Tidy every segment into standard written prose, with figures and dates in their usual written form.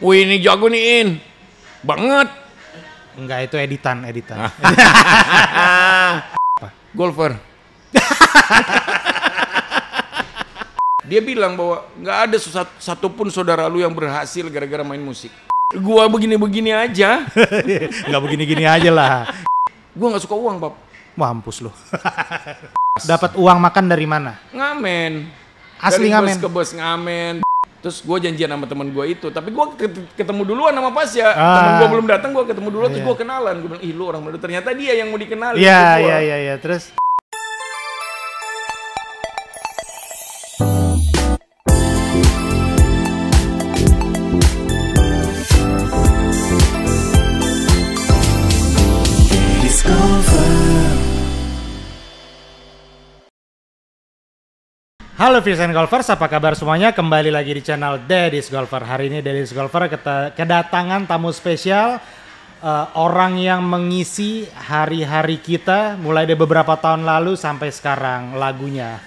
Wih ini jago nih In. Banget. Enggak, itu editan. Golfer. Dia bilang bahwa nggak ada satupun saudara lu yang berhasil gara-gara main musik. Gua begini-begini aja. Nggak begini-gini aja lah. Gua nggak suka uang, Pap. Mampus lu. Dapat uang makan dari mana? Ngamen. Asli dari ngamen. Bus ke bus ngamen. Terus gue janjian sama temen gue itu, tapi gue ketemu duluan sama Pasya. Temen gue belum datang, gue ketemu duluan, terus gue kenalan. Gue bilang, ih lu orang Manado, ternyata dia yang mau dikenalin. Iya, terus. Halo Viewers and Golfers, apa kabar semuanya? Kembali lagi di channel Daddy's Golfer. Hari ini Daddy's Golfer kedatangan tamu spesial, orang yang mengisi hari-hari kita mulai dari beberapa tahun lalu sampai sekarang, lagunya.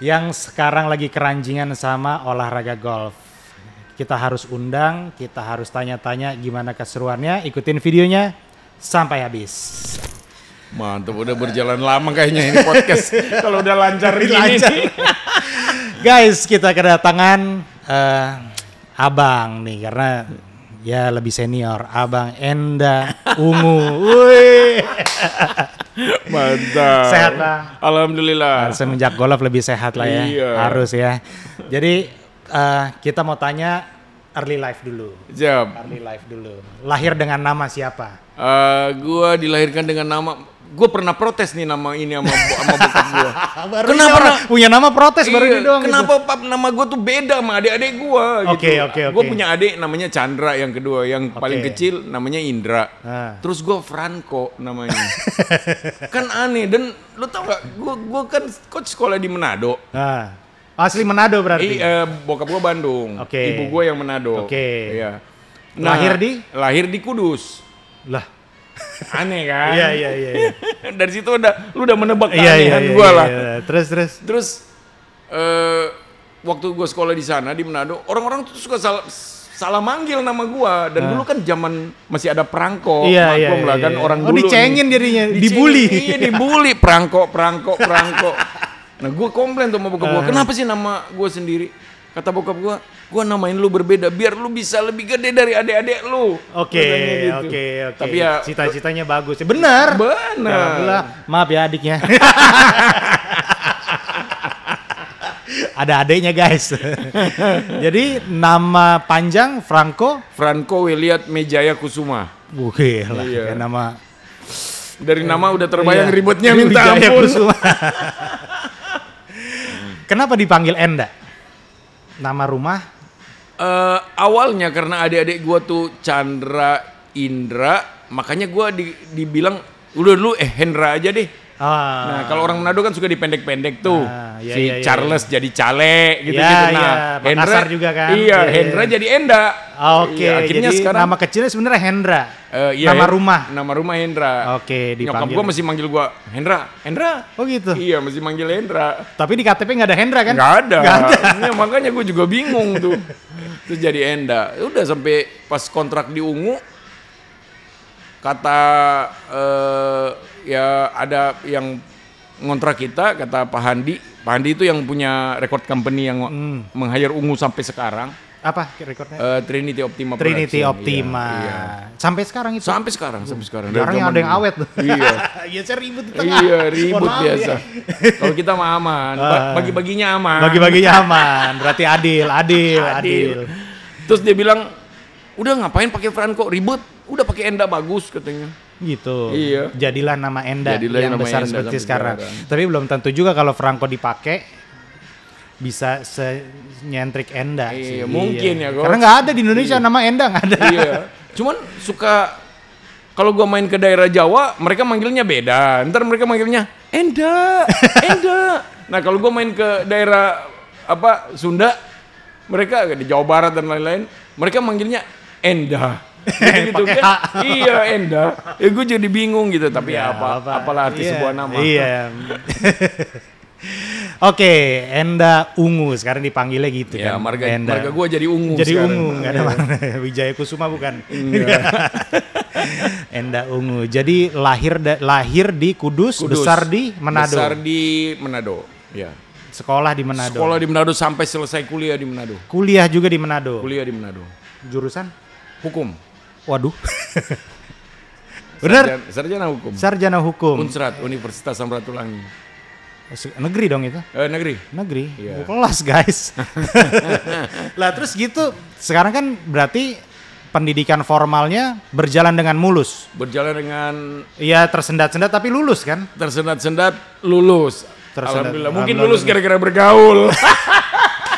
Yang sekarang lagi keranjingan sama olahraga golf. Kita harus undang, kita harus tanya-tanya gimana keseruannya. Ikutin videonya sampai habis. Mantap, udah berjalan lama kayaknya ini podcast. Kalau udah lancar ini. Guys, kita kedatangan abang nih karena ya lebih senior, Abang Enda Ungu. Wih. Mantap. Sehat Bang? Alhamdulillah. Semenjak golf lebih sehat lah ya. Iya. Harus ya. Jadi kita mau tanya early life dulu. Siap. Early life dulu. Lahir dengan nama siapa? Gua dilahirkan dengan nama. Gue pernah protes nih nama ini sama bokap gue. Kenapa punya nama protes baru ini doang? Kenapa gitu. Pap nama gue tuh beda sama adik-adik gue gitu. Oke. Gue punya adik namanya Chandra yang kedua, yang paling kecil namanya Indra. Terus gue Franco namanya. Kan aneh, dan lu tau gak, gue kan coach sekolah di Manado. Asli Manado berarti? Bokap gue Bandung, ibu gue yang Manado. Iya. Nah, lahir di Kudus. Lah. Aneh kan? Iya. Dari situ lu udah menebak keanehan gue lah. Terus waktu gue sekolah di sana di Manado, orang-orang tuh suka salah manggil nama gue. Dan dulu kan zaman masih ada perangko, maklum lah kan orang dulu. Dicengin jadinya, dibully. Iya, dibully, perangko. Nah gue komplain tuh sama bokap gue, kenapa sih nama gue sendiri? Kata bokap gue namain lu berbeda biar lu bisa lebih gede dari adik-adik lu. Oke. Tapi ya cita-citanya bagus. Benar. Maaf ya adiknya. Ada adiknya guys. Jadi nama panjang Franco Williat Mejaya Kusuma. Oke lah. Iya. Nama dari nama udah terbayang ribetnya minta ampun. Kenapa dipanggil Enda? Nama rumah? Awalnya karena adik-adik gue tuh Chandra, Indra, makanya gue dibilang udah dulu Hendra aja deh. Nah kalau orang Manado kan suka dipendek-pendek tuh. Charles jadi Cale gitu. Nah Hendra juga kan. Iya, Hendra jadi Enda. Akhirnya jadi sekarang nama kecilnya sebenarnya Hendra. Nama rumah Hendra. Nyokap gue masih manggil gue Hendra. Oh gitu. Iya, masih manggil Hendra. Tapi di KTP nggak ada Hendra kan? Nggak ada. Ya, makanya gue juga bingung tuh. Terus jadi Enda. Udah sampai pas kontrak di Ungu, kata ya ada yang ngontrak kita, kata Pak Handi itu yang punya record company yang meng-hire Ungu sampai sekarang. Apa rekornya? Trinity Optima. Iya. Sampai sekarang itu? Sampai sekarang. Jarang yang ada yang awet tuh. Iya. Iya, saya ribut di tengah. Iya, ribut biasa. Kalau kita mah aman, bagi-baginya aman. Berarti adil. Terus dia bilang, udah ngapain pakai Franco, ribut. Udah pakai Enda bagus katanya. Gitu. Iya. Jadilah nama Enda yang besar Enda seperti sekarang. Tapi belum tentu juga kalau Franco dipakai bisa senyentrik Enda. Iya, mungkin ya. Karena nggak ada di Indonesia nama Enda, nggak ada. Iya. Cuman suka kalau gua main ke daerah Jawa, mereka manggilnya beda. Ntar mereka manggilnya Enda. Nah kalau gua main ke daerah Sunda, mereka di Jawa Barat dan lain-lain, mereka manggilnya Enda. Gitu kan? Iya, Enda. Ya gue jadi bingung gitu. Tapi apalah arti sebuah nama. Iya. Oke, Enda Ungu sekarang dipanggilnya gitu Ya, kan. marga gue jadi ungu Jadi sekarang. Ungu, nggak ada mana. Wijaya Kusuma bukan. Enda Ungu. Jadi lahir di Kudus, besar di Manado. Besar di Manado. Ya. Sekolah di Manado. Sekolah di Manado sampai selesai kuliah di Manado. Kuliah juga di Manado. Kuliah di Manado. Jurusan? Hukum. Waduh. Bener? Sarjana hukum. Sarjana hukum. Unsrat Universitas Samratulangi. Negeri dong itu? Negeri. Negeri. Iya. Kelas guys. Lah terus gitu. Sekarang kan berarti pendidikan formalnya berjalan dengan mulus. Berjalan dengan Iya tersendat-sendat tapi lulus kan? tersendat-sendat lulus. Tersendat. Alhamdulillah. Mungkin lulus gara-gara bergaul.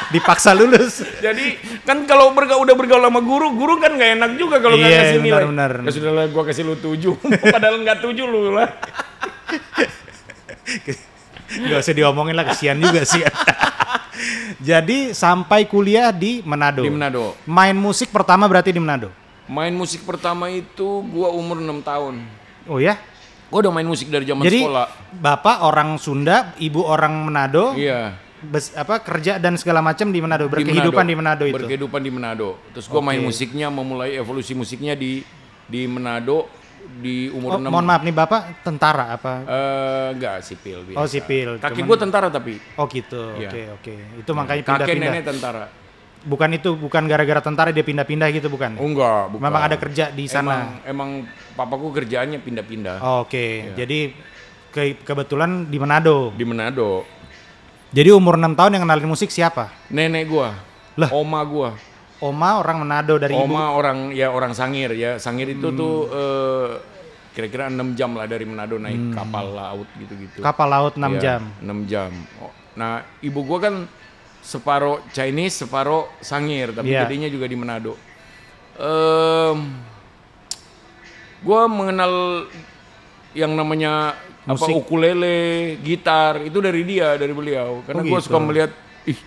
Dipaksa lulus. Jadi kan kalau udah bergaul sama guru kan nggak enak juga kalau nggak Iya, kasih nilai. benar. Ya sudah lah, gua kasih lu 7. Padahal nggak 7 lu lah. Gak usah diomongin lah, kesian juga sih. Jadi sampai kuliah di Manado. Di Manado. Main musik pertama berarti di Manado? Main musik pertama itu gua umur 6 tahun. Oh ya? Gua udah main musik dari zaman Jadi sekolah. bapak orang Sunda, ibu orang Manado, Iya. kerja dan segala macam di Manado, berkehidupan di Manado itu. Berkehidupan di Manado. Terus gua main musiknya, memulai evolusi musiknya di Manado di umur 6. Mohon maaf nih bapak tentara apa? Enggak, sipil biasa. Oh sipil. Kaki cuman- gua tentara tapi. Oh gitu. Iya. Oke. Itu makanya Kakek pindah-pindah. nenek tentara. Bukan gara-gara tentara dia pindah-pindah gitu bukan? Oh, enggak, bukan. Memang ada kerja di sana. Emang papaku kerjaannya pindah-pindah Oh, oke. Jadi kebetulan di Manado. di Manado. Jadi umur 6 tahun yang kenalin musik siapa? Nenek gua, Lah. oma gua. Oma orang Manado dari ibu. Oma orang Sangir ya. Sangir itu tuh kira-kira 6 jam lah dari Manado naik kapal laut gitu-gitu. Kapal laut 6 Iya, jam. 6 jam. Oh, nah, ibu gua kan separuh Chinese, separuh Sangir, tapi Iya. gedenya juga di Manado. Gua mengenal yang namanya Musik. ukulele, gitar itu dari beliau. Karena Oh, gua gitu. suka melihat, ih,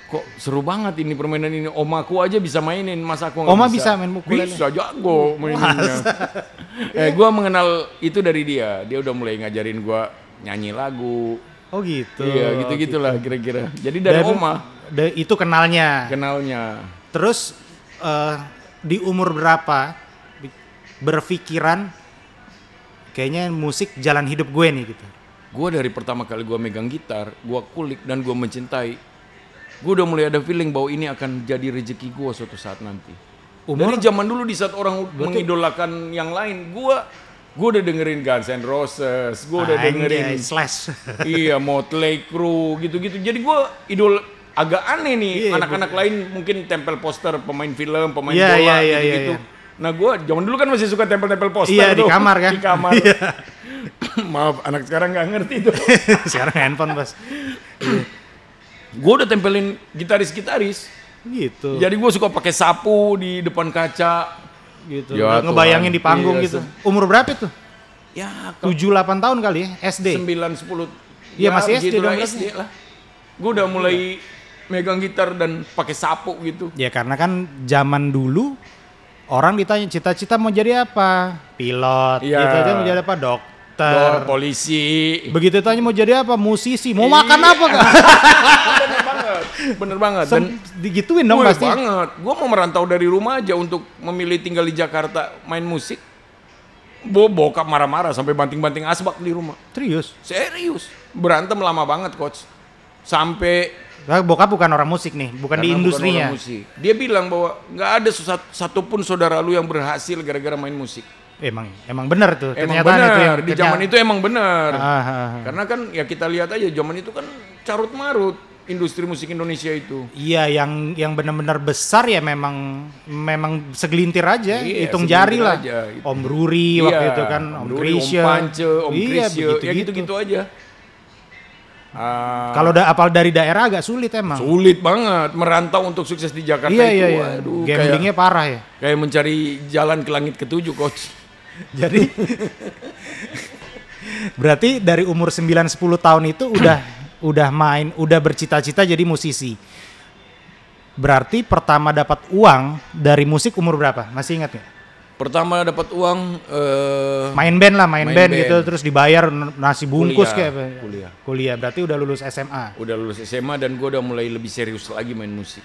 kok seru banget ini permainan ini. Omaku aja bisa mainin, masa aku nggak Oma bisa? bisa main ukulele? Bisa, jago maininnya. Gua mengenal itu dari dia. Dia udah mulai ngajarin gua nyanyi lagu. Oh gitu. Iya, gitu-gitulah kira-kira. Jadi dari oma Itu kenalnya. kenalnya. Terus di umur berapa berpikiran kayaknya musik jalan hidup gue nih gitu? Gue dari pertama kali gue megang gitar, gue kulik dan gue mencintai. Gue udah mulai ada feeling bahwa ini akan jadi rezeki gue suatu saat nanti. Dari zaman dulu di saat orang mengidolakan yang lain, gue udah dengerin Guns N' Roses, gue udah dengerin Slash. iya Motley Crue gitu-gitu. Jadi gue idol agak aneh nih. Iya, Anak-anak lain mungkin tempel poster pemain film, pemain Iya, bola iya, gitu-gitu. iya. Nah gue zaman dulu kan masih suka tempel-tempel poster Iya, di tuh. kamar kan? Di kamar. Iya. Maaf, anak sekarang nggak ngerti tuh. Sekarang handphone bos. Gue udah tempelin gitaris-gitaris. Gitu. Jadi gue suka pakai sapu di depan kaca. Gitu. Ya, Ngebayangin Tuhan. di panggung Iya, gitu. Umur berapa itu? Ya 7-8 tahun kali ya, SD. 9-10. Iya, masih SD begitulah, dong, SD lah. Gue udah mulai megang gitar dan pakai sapu gitu. Ya karena kan zaman dulu orang ditanya cita-cita mau jadi apa? Pilot. Iya. Gitu aja mau jadi apa? Dokter. Polisi. Begitu tanya mau jadi apa? Musisi. Mau makan apa kak? Bener banget. Dan Digituin dong gue pasti. banget. Gue mau merantau dari rumah aja untuk memilih tinggal di Jakarta main musik. Bokap marah-marah sampai banting-banting asbak di rumah. Serius. Berantem lama banget coach. Sampai Nah, bokap bukan orang musik nih, bukan di karena industrinya. bukan orang musik. Dia bilang bahwa nggak ada satupun saudara lu yang berhasil gara-gara main musik. Emang benar tuh. Emang Kenyataan itu benar. yang Di zaman itu emang benar. Ah. Karena kan ya kita lihat aja zaman itu kan carut marut industri musik Indonesia itu. Iya, yang benar-benar besar ya memang segelintir aja, Iya, hitung segelintir jari lah. aja, gitu. Om Ruri waktu itu kan, Om Ruri, Krisya. Om Pance, Om Iya, Krisya, ya gitu-gitu aja. Kalau udah apal dari daerah agak sulit emang. Sulit banget merantau untuk sukses di Jakarta Iya, itu. iya. Waduh, Gamblingnya parah ya. kayak mencari jalan ke langit ketujuh, coach. Jadi berarti dari umur 9-10 tahun itu udah bercita-cita jadi musisi. Berarti pertama dapat uang dari musik umur berapa? Masih ingat nggak? Pertama dapat uang Main band lah, main band gitu, band. terus dibayar nasi bungkus Kuliah, kayak apa? kuliah. Kuliah, berarti udah lulus SMA. Udah lulus SMA dan gue udah mulai lebih serius lagi main musik.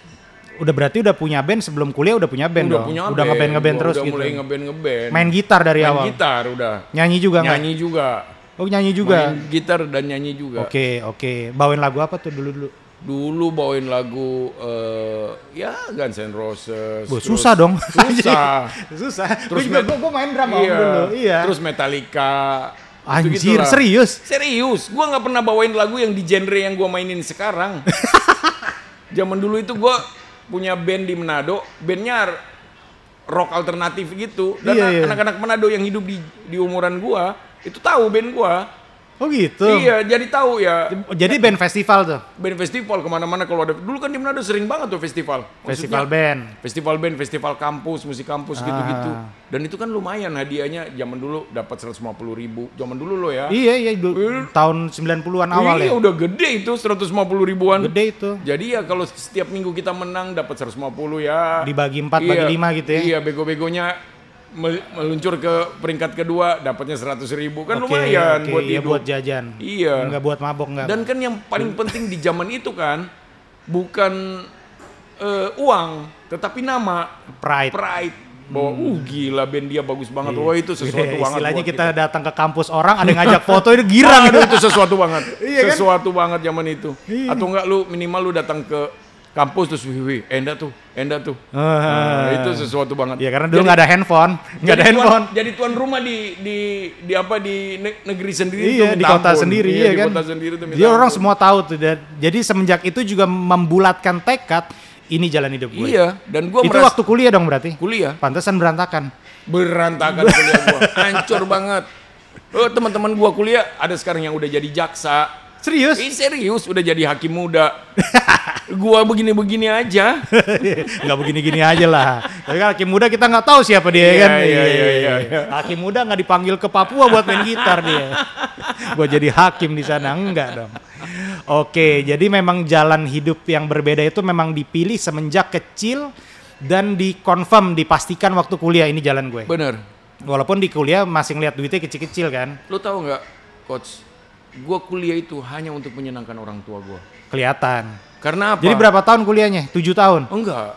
Udah berarti udah punya band sebelum kuliah, udah punya band dong. Udah ngeband Gua terus udah gitu. mulai ngeband. Main gitar dari Main awal. gitar udah. Nyanyi juga nggak? Nyanyi juga. Oh nyanyi juga. Main gitar dan nyanyi juga. Oke. Bawain lagu apa tuh dulu? Dulu bawain lagu ya Guns N' Roses. Susah dong. Susah. Susah. Terus Gue main drum iya, dulu. Iya. Terus Metallica. Anjir, gitu-gitulah. serius? Serius. Gua nggak pernah bawain lagu yang di genre yang gua mainin sekarang. Zaman dulu itu gua punya band di Manado, bandnya rock alternatif gitu. Dan Iya. anak-anak Manado yang hidup di umuran gua itu tahu band gua. Oh gitu. Iya, jadi tahu ya. Jadi band festival tuh. Band festival kemana-mana kalau ada. Dulu kan di Manado sering banget tuh festival. Festival Maksudnya, band. festival kampus, musik kampus gitu-gitu. Dan itu kan lumayan hadiahnya. Zaman dulu dapat 150.000. Zaman dulu lo ya. Iya, tahun 90-an awal Iya, ya. udah gede itu 150 ribuan. Gede itu. Jadi ya kalau setiap minggu kita menang dapat 150 ya. Dibagi 4, bagi 5 gitu ya. Iya, bego-begonya meluncur ke peringkat kedua dapatnya 100.000 kan Oke, lumayan buat iya, hidup. buat jajan. Iya. Enggak buat mabok enggak. Dan kan yang paling penting di zaman itu kan bukan uang, tetapi nama, Pride. Bahwa gila band dia bagus banget. Wah itu sesuatu banget. Istilahnya buat kita datang ke kampus orang ada yang ngajak foto itu girang. Aduh, itu sesuatu banget. Iya kan? Sesuatu banget zaman itu. Iya. Atau enggak lu minimal lu datang ke kampus terus wih, Enda tuh. Nah, itu sesuatu banget. Iya karena dulu nggak ada handphone, Jadi tuan rumah di negeri sendiri iya, tuh di minta kota ampun. sendiri Iya, ya di kan. kota sendiri tuh minta Dia orang ampun. semua tahu tuh. Jadi semenjak itu juga membulatkan tekad ini jalan hidup gue. Iya, dan gua Itu merasa waktu kuliah dong berarti. kuliah Pantesan berantakan. berantakan kuliah gua. Hancur banget. Oh, teman-teman gua kuliah ada sekarang yang udah jadi jaksa. Serius? Serius udah jadi hakim muda. Gua begini-begini aja. Nggak begini-gini aja lah. Tapi kan hakim muda kita nggak tahu siapa dia Iya, kan. iya. Hakim muda nggak dipanggil ke Papua buat main gitar dia. Gua jadi hakim di sana enggak dong. Oke, jadi memang jalan hidup yang berbeda itu memang dipilih semenjak kecil dan dikonfirm, dipastikan waktu kuliah ini jalan gue. Bener. Walaupun di kuliah masih ngeliat duitnya kecil-kecil kan. Lu tahu nggak, coach? Gua kuliah itu hanya untuk menyenangkan orang tua gua. Kelihatan. Karena apa? Jadi berapa tahun kuliahnya? 7 tahun? Enggak.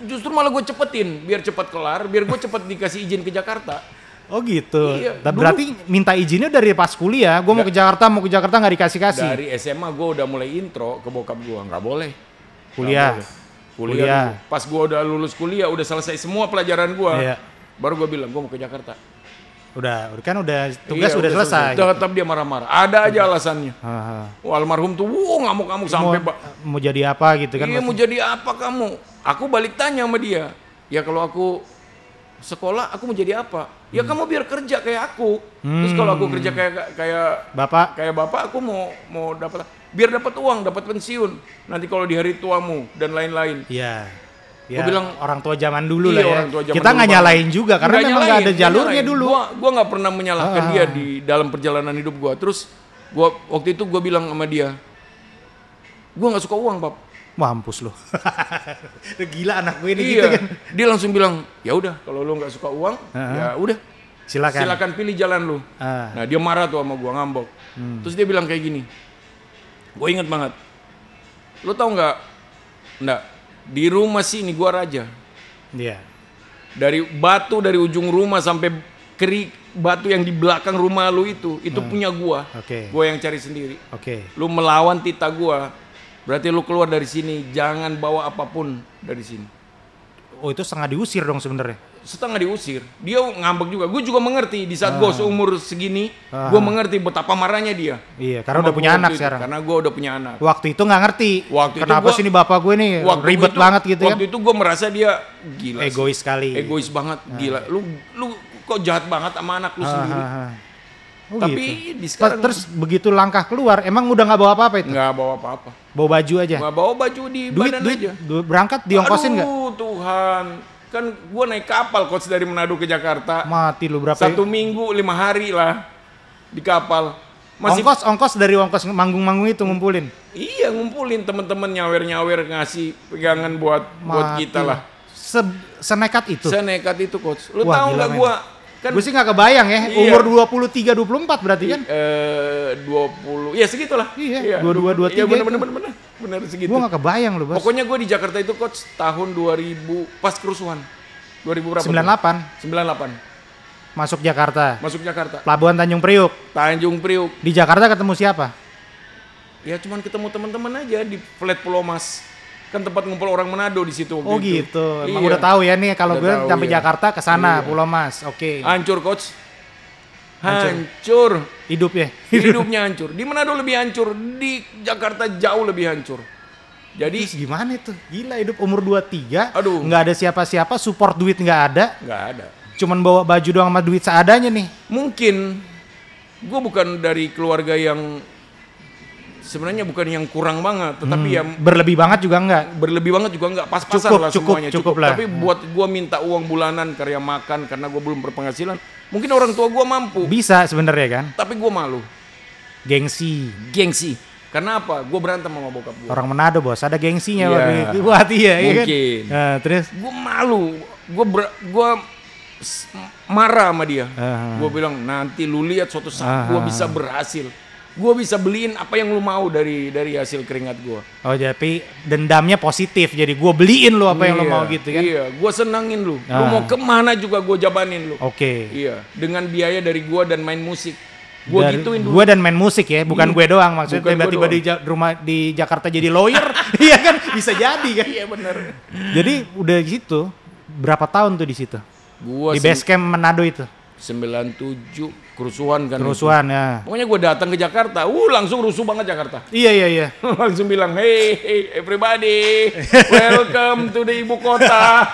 Justru malah gue cepetin biar cepat kelar, biar gue cepat dikasih izin ke Jakarta. Oh gitu. Iya, Berarti minta izinnya dari pas kuliah. Gue mau ke Jakarta nggak dikasih-kasih. Dari SMA gue udah mulai intro ke bokap gue, nggak boleh. Kuliah. Nggak boleh. Kuliah. Dulu. Pas gue udah lulus kuliah, udah selesai semua pelajaran gue, Iya. baru gue bilang gue mau ke Jakarta. Udah tugas Iya, udah selesai. Tetap dia marah-marah. Ada aja alasannya. Haha. Wah, almarhum tuh, ngamuk-ngamuk sampai Mau jadi apa gitu kan? iya mau jadi apa kamu? Aku balik tanya sama dia. Ya kalau aku sekolah, aku mau jadi apa? Ya kamu biar kerja kayak aku. Terus kalau aku kerja kayak Bapak. bapak, aku mau dapat biar dapat uang, dapat pensiun. Nanti kalau di hari tuamu dan lain-lain. Iya. Ya, Gua bilang, orang tua zaman dulu iya, lah ya. orang tua zaman Kita dulu nggak banget. nyalain juga karena Nggak memang nggak ada nyalain, jalurnya nyalain. dulu. Gua nggak pernah menyalahkan dia di dalam perjalanan hidup gua. Terus waktu itu gua bilang sama dia, gua nggak suka uang, Pap. Mampus lo. Gila anak gue ini Iya. gitu kan. Dia langsung bilang, ya udah kalau lu nggak suka uang, ya udah. Silakan pilih jalan lu. Nah dia marah tuh sama gua, ngambok. Terus dia bilang kayak gini, gue inget banget. Lu tahu nggak? Nggak. Di rumah sini gua raja. Iya. Dari ujung rumah sampai batu yang di belakang rumah lu itu punya gua. Oke. Gua yang cari sendiri. Oke. Lu melawan tita gua, berarti lu keluar dari sini, jangan bawa apapun dari sini. Oh itu setengah diusir dong sebenarnya. Setengah diusir. Dia ngambek juga. Gue juga mengerti di saat gue seumur segini, gue mengerti betapa marahnya dia. Iya, karena Sama udah punya gua anak waktu itu. sekarang. Karena gue udah punya anak. Waktu itu nggak ngerti. Waktu itu kenapa gua- sih ini bapak gue nih ribet banget gitu kan. Waktu itu gue merasa dia gila. sih. Egois sekali. Egois banget, gila. Lu kok jahat banget sama anak lu sendiri. Oh, Tapi gitu. di sekarang Terus begitu langkah keluar, emang udah nggak bawa apa-apa itu? nggak bawa apa-apa. Bawa baju aja. Nggak bawa baju di badan aja. Berangkat diongkosin nggak? Aduh Tuhan, kan gue naik kapal coach dari Manado ke Jakarta. Mati lu berapa? 1 minggu 5 hari lah di kapal. Ongkos dari ongkos manggung-manggung itu ngumpulin. Iya ngumpulin temen-temen nyawer-nyawer ngasih pegangan buat kita lah. senekat itu. Senekat itu coach. Lu Wah, tahu gila, nggak men. gua kan Gue sih nggak kebayang ya, Iya. umur 23-24 berarti kan? 20, ya segitulah. Iya, 22, 23 Iya bener itu. bener segitu. Gue nggak kebayang loh, Bos. Pokoknya gue di Jakarta itu coach tahun 2000 pas kerusuhan. 2000 berapa? 98 98. masuk Jakarta. Masuk Jakarta. Pelabuhan Tanjung Priuk. Tanjung Priuk. Di Jakarta ketemu siapa? Ya cuman ketemu teman-teman aja di Flat Pulau Mas. Kan tempat ngumpul orang Manado di situ waktu Oh itu. gitu. Emang Iya. udah tahu ya nih kalau Udah gue tahu, sampai iya. Jakarta ke sana, Iya. Pulau Mas. Oke. Hancur coach. Hancur. Hancur. Hidup ya. Hidupnya hancur. Di Manado lebih hancur, di Jakarta jauh lebih hancur. Jadi Terus gimana itu? Gila hidup umur 23, Aduh. nggak ada siapa-siapa, support duit nggak ada, nggak ada. cuman bawa baju doang sama duit seadanya nih. Mungkin gue bukan dari keluarga yang sebenarnya bukan yang kurang banget, tetapi yang Berlebih banget juga nggak. berlebih banget juga nggak pas-pasan Cukup, lah cukup, semuanya. cukup lah. Tapi buat gue minta uang bulanan karya makan karena gue belum berpenghasilan. Mungkin orang tua gue mampu, Bisa sebenarnya kan? tapi gue malu, Gengsi. gengsi. Karena apa? Gue berantem sama bokap gue. Orang Manado bos, ada gengsinya Iya. buat iya, iya kan? Mungkin. Nah, terus Gue malu, gue marah sama dia. Gue bilang nanti lu lihat suatu saat gue bisa berhasil. Gue bisa beliin apa yang lu mau dari hasil keringat gue. oh jadi dendamnya positif, jadi gue beliin lo apa yang lo mau gitu kan? Iya, gue senangin lu. Lu mau kemana juga gue jabanin lu. Oke. Iya, dengan biaya dari gue dan main musik. Gue gituin dulu. Gue dan main musik ya, bukan gue doang maksudnya. Bukan gua Tiba-tiba di rumah di Jakarta jadi lawyer, iya kan? Bisa jadi kan? Iya bener. Jadi udah gitu, berapa tahun tuh di situ? Gua Di base camp Manado itu, 97 kerusuhan kan. kerusuhan ya. Pokoknya gue datang ke Jakarta, langsung rusuh banget Jakarta. Iya iya iya. Langsung bilang, hey everybody, welcome to the ibu kota.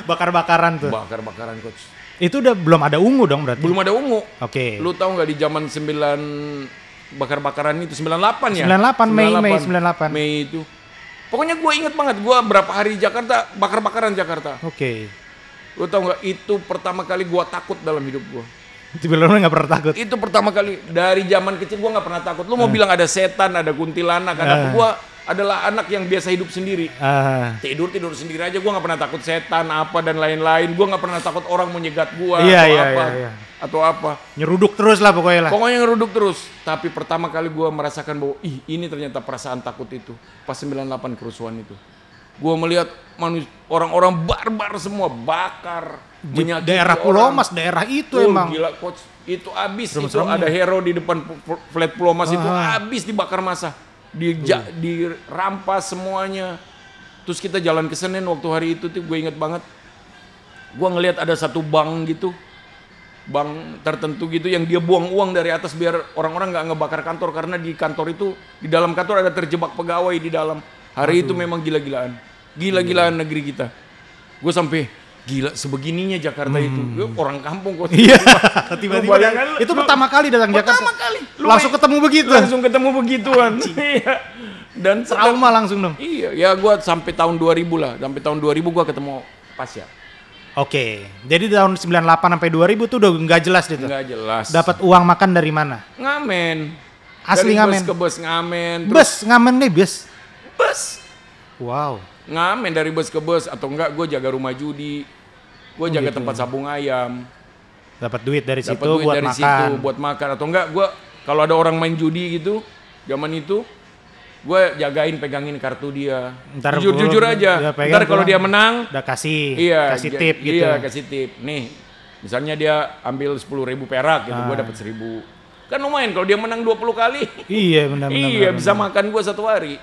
Bakar-bakaran tuh. Bakar-bakaran coach. Itu udah belum ada ungu dong berarti. Belum ada ungu. Oke. Lu tahu nggak di zaman 9 bakar-bakaran itu 98 ya? 98 Mei 98. Mei itu. Pokoknya gue inget banget, gue berapa hari di Jakarta bakar-bakaran Jakarta. Oke. Lu tahu nggak? Itu pertama kali gue takut dalam hidup gue. Sebelumnya nggak pernah takut. Itu pertama kali dari zaman kecil gue nggak pernah takut. Lu mau bilang ada setan, ada kuntilanak, ada apa? Gue adalah anak yang biasa hidup sendiri. Tidur sendiri aja, gue nggak pernah takut setan apa dan lain-lain. Gue nggak pernah takut orang mau nyegat gue atau apa. Nyeruduk terus lah pokoknya lah. Pokoknya ngeruduk terus. Tapi pertama kali gue merasakan bahwa ini ternyata perasaan takut itu pas 98 kerusuhan itu. Gue melihat orang-orang barbar semua bakar, menyakiti Daerah Pulau Mas, daerah itu emang. Gila coach, itu abis. Itu ada hero di depan Flat Pulau Mas itu abis dibakar massa. Dirampas semuanya. Terus kita jalan ke Senen waktu hari itu tuh gue inget banget. Gue ngelihat ada satu bank gitu, bank tertentu gitu yang dia buang uang dari atas biar orang-orang nggak ngebakar kantor, karena di kantor itu, di dalam kantor ada terjebak pegawai di dalam. Hari itu memang gila-gilaan negeri kita. Gue sampai gila sebegininya Jakarta itu. Gue orang kampung kok. Iya. Tiba-tiba itu pertama kali datang Jakarta. Pertama kali. Langsung ketemu begitu. Langsung ketemu begituan. Iya. Dan trauma langsung dong. Iya, ya gue sampai tahun 2000 lah. Sampai tahun 2000 gue ketemu Pasya. Oke. Jadi tahun 98 sampai 2000 tuh udah nggak jelas gitu. Nggak jelas. Dapat uang makan dari mana? Ngamen. Asli dari ngamen. Bus ke bus ngamen. Bus ngamen nih bus. Bus. Wow. Ngamen dari bus ke bus, atau enggak gue jaga rumah judi. Gue jaga tempat sabung ayam. Dapat duit dari situ Duit buat dari makan. situ buat makan, atau enggak gue kalau ada orang main judi gitu zaman itu, gue jagain pegangin kartu dia. Ntar Jujur aja. Ntar kalau dia menang udah kasih tip gitu. Iya, kasih tip. Nih, misalnya dia ambil 10.000 perak gitu, gue dapat 1.000. Kan lumayan kalau dia menang 20 kali. Iya, benar-benar. Iya, bisa makan gue satu hari.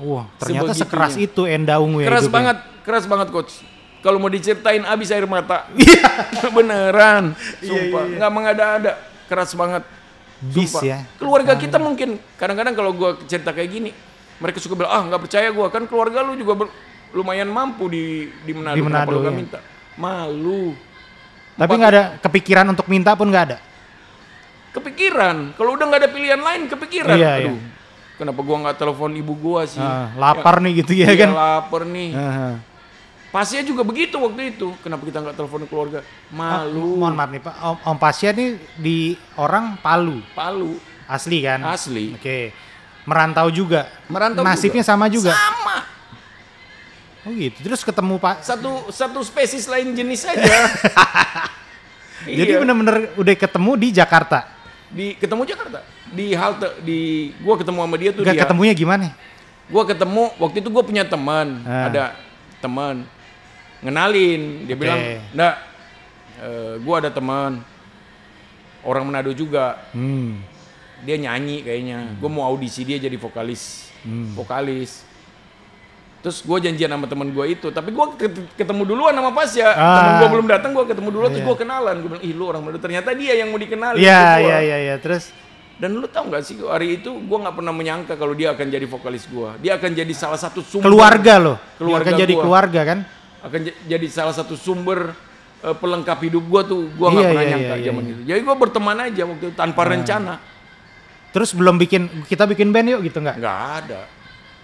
Wah, ternyata Sebegitunya. sekeras itu Enda Ungu ya. Keras banget coach. Kalau mau diceritain habis air mata. Iya. Beneran. Sumpah, nggak mengada-ada. Keras banget. Bis Sumpah. ya. Keluarga kita mungkin kadang-kadang kalau gue cerita kayak gini, mereka suka bilang, nggak percaya gue, kan keluarga lu juga lumayan mampu di Manado. Di Manado, kenapa lu nggak ya. minta? Malu. Tapi nggak ada kepikiran untuk minta pun nggak ada. Kepikiran. Kalau udah nggak ada pilihan lain, kepikiran. Iya, Aduh. Kenapa gua nggak telepon ibu gua sih? Lapar nih gitu ya Iya, kan. lapar nih. Pasnya juga begitu waktu itu. Kenapa kita nggak telepon keluarga? Malu. Mohon maaf nih Pak, Om Pasya nih di orang Palu. Palu. Asli kan? Asli. Oke. Merantau juga. Merantau Nasibnya juga. sama juga. Sama. Oh gitu. Terus ketemu Pak. Satu spesies lain jenis aja. Jadi Iya. bener-bener udah ketemu di Jakarta. Ketemu Jakarta di halte gua ketemu sama dia tuh. Gak ketemunya gimana? Gua ketemu waktu itu gua punya teman, Ah. ada teman ngenalin, dia bilang, "Nggak, gua ada teman orang Manado juga. Dia nyanyi kayaknya. Gua mau audisi dia jadi vokalis. Terus gue janjian sama temen gue itu, tapi gue ketemu duluan sama Pasya. Temen gue belum datang, gue ketemu duluan, terus gue kenalan. Gue bilang, ih lu orang Manado, ternyata dia yang mau dikenalin. Iya. Terus? Dan lu tau gak sih, hari itu gue gak pernah menyangka kalau dia akan jadi vokalis gue. Dia akan jadi salah satu sumber. Keluarga loh. Keluarga akan jadi gua. keluarga kan? Akan jadi salah satu sumber pelengkap hidup gue tuh. Gue gak pernah nyangka zaman itu. Jadi gue berteman aja waktu itu, tanpa rencana. Terus belum kita bikin band yuk gitu nggak? Nggak ada.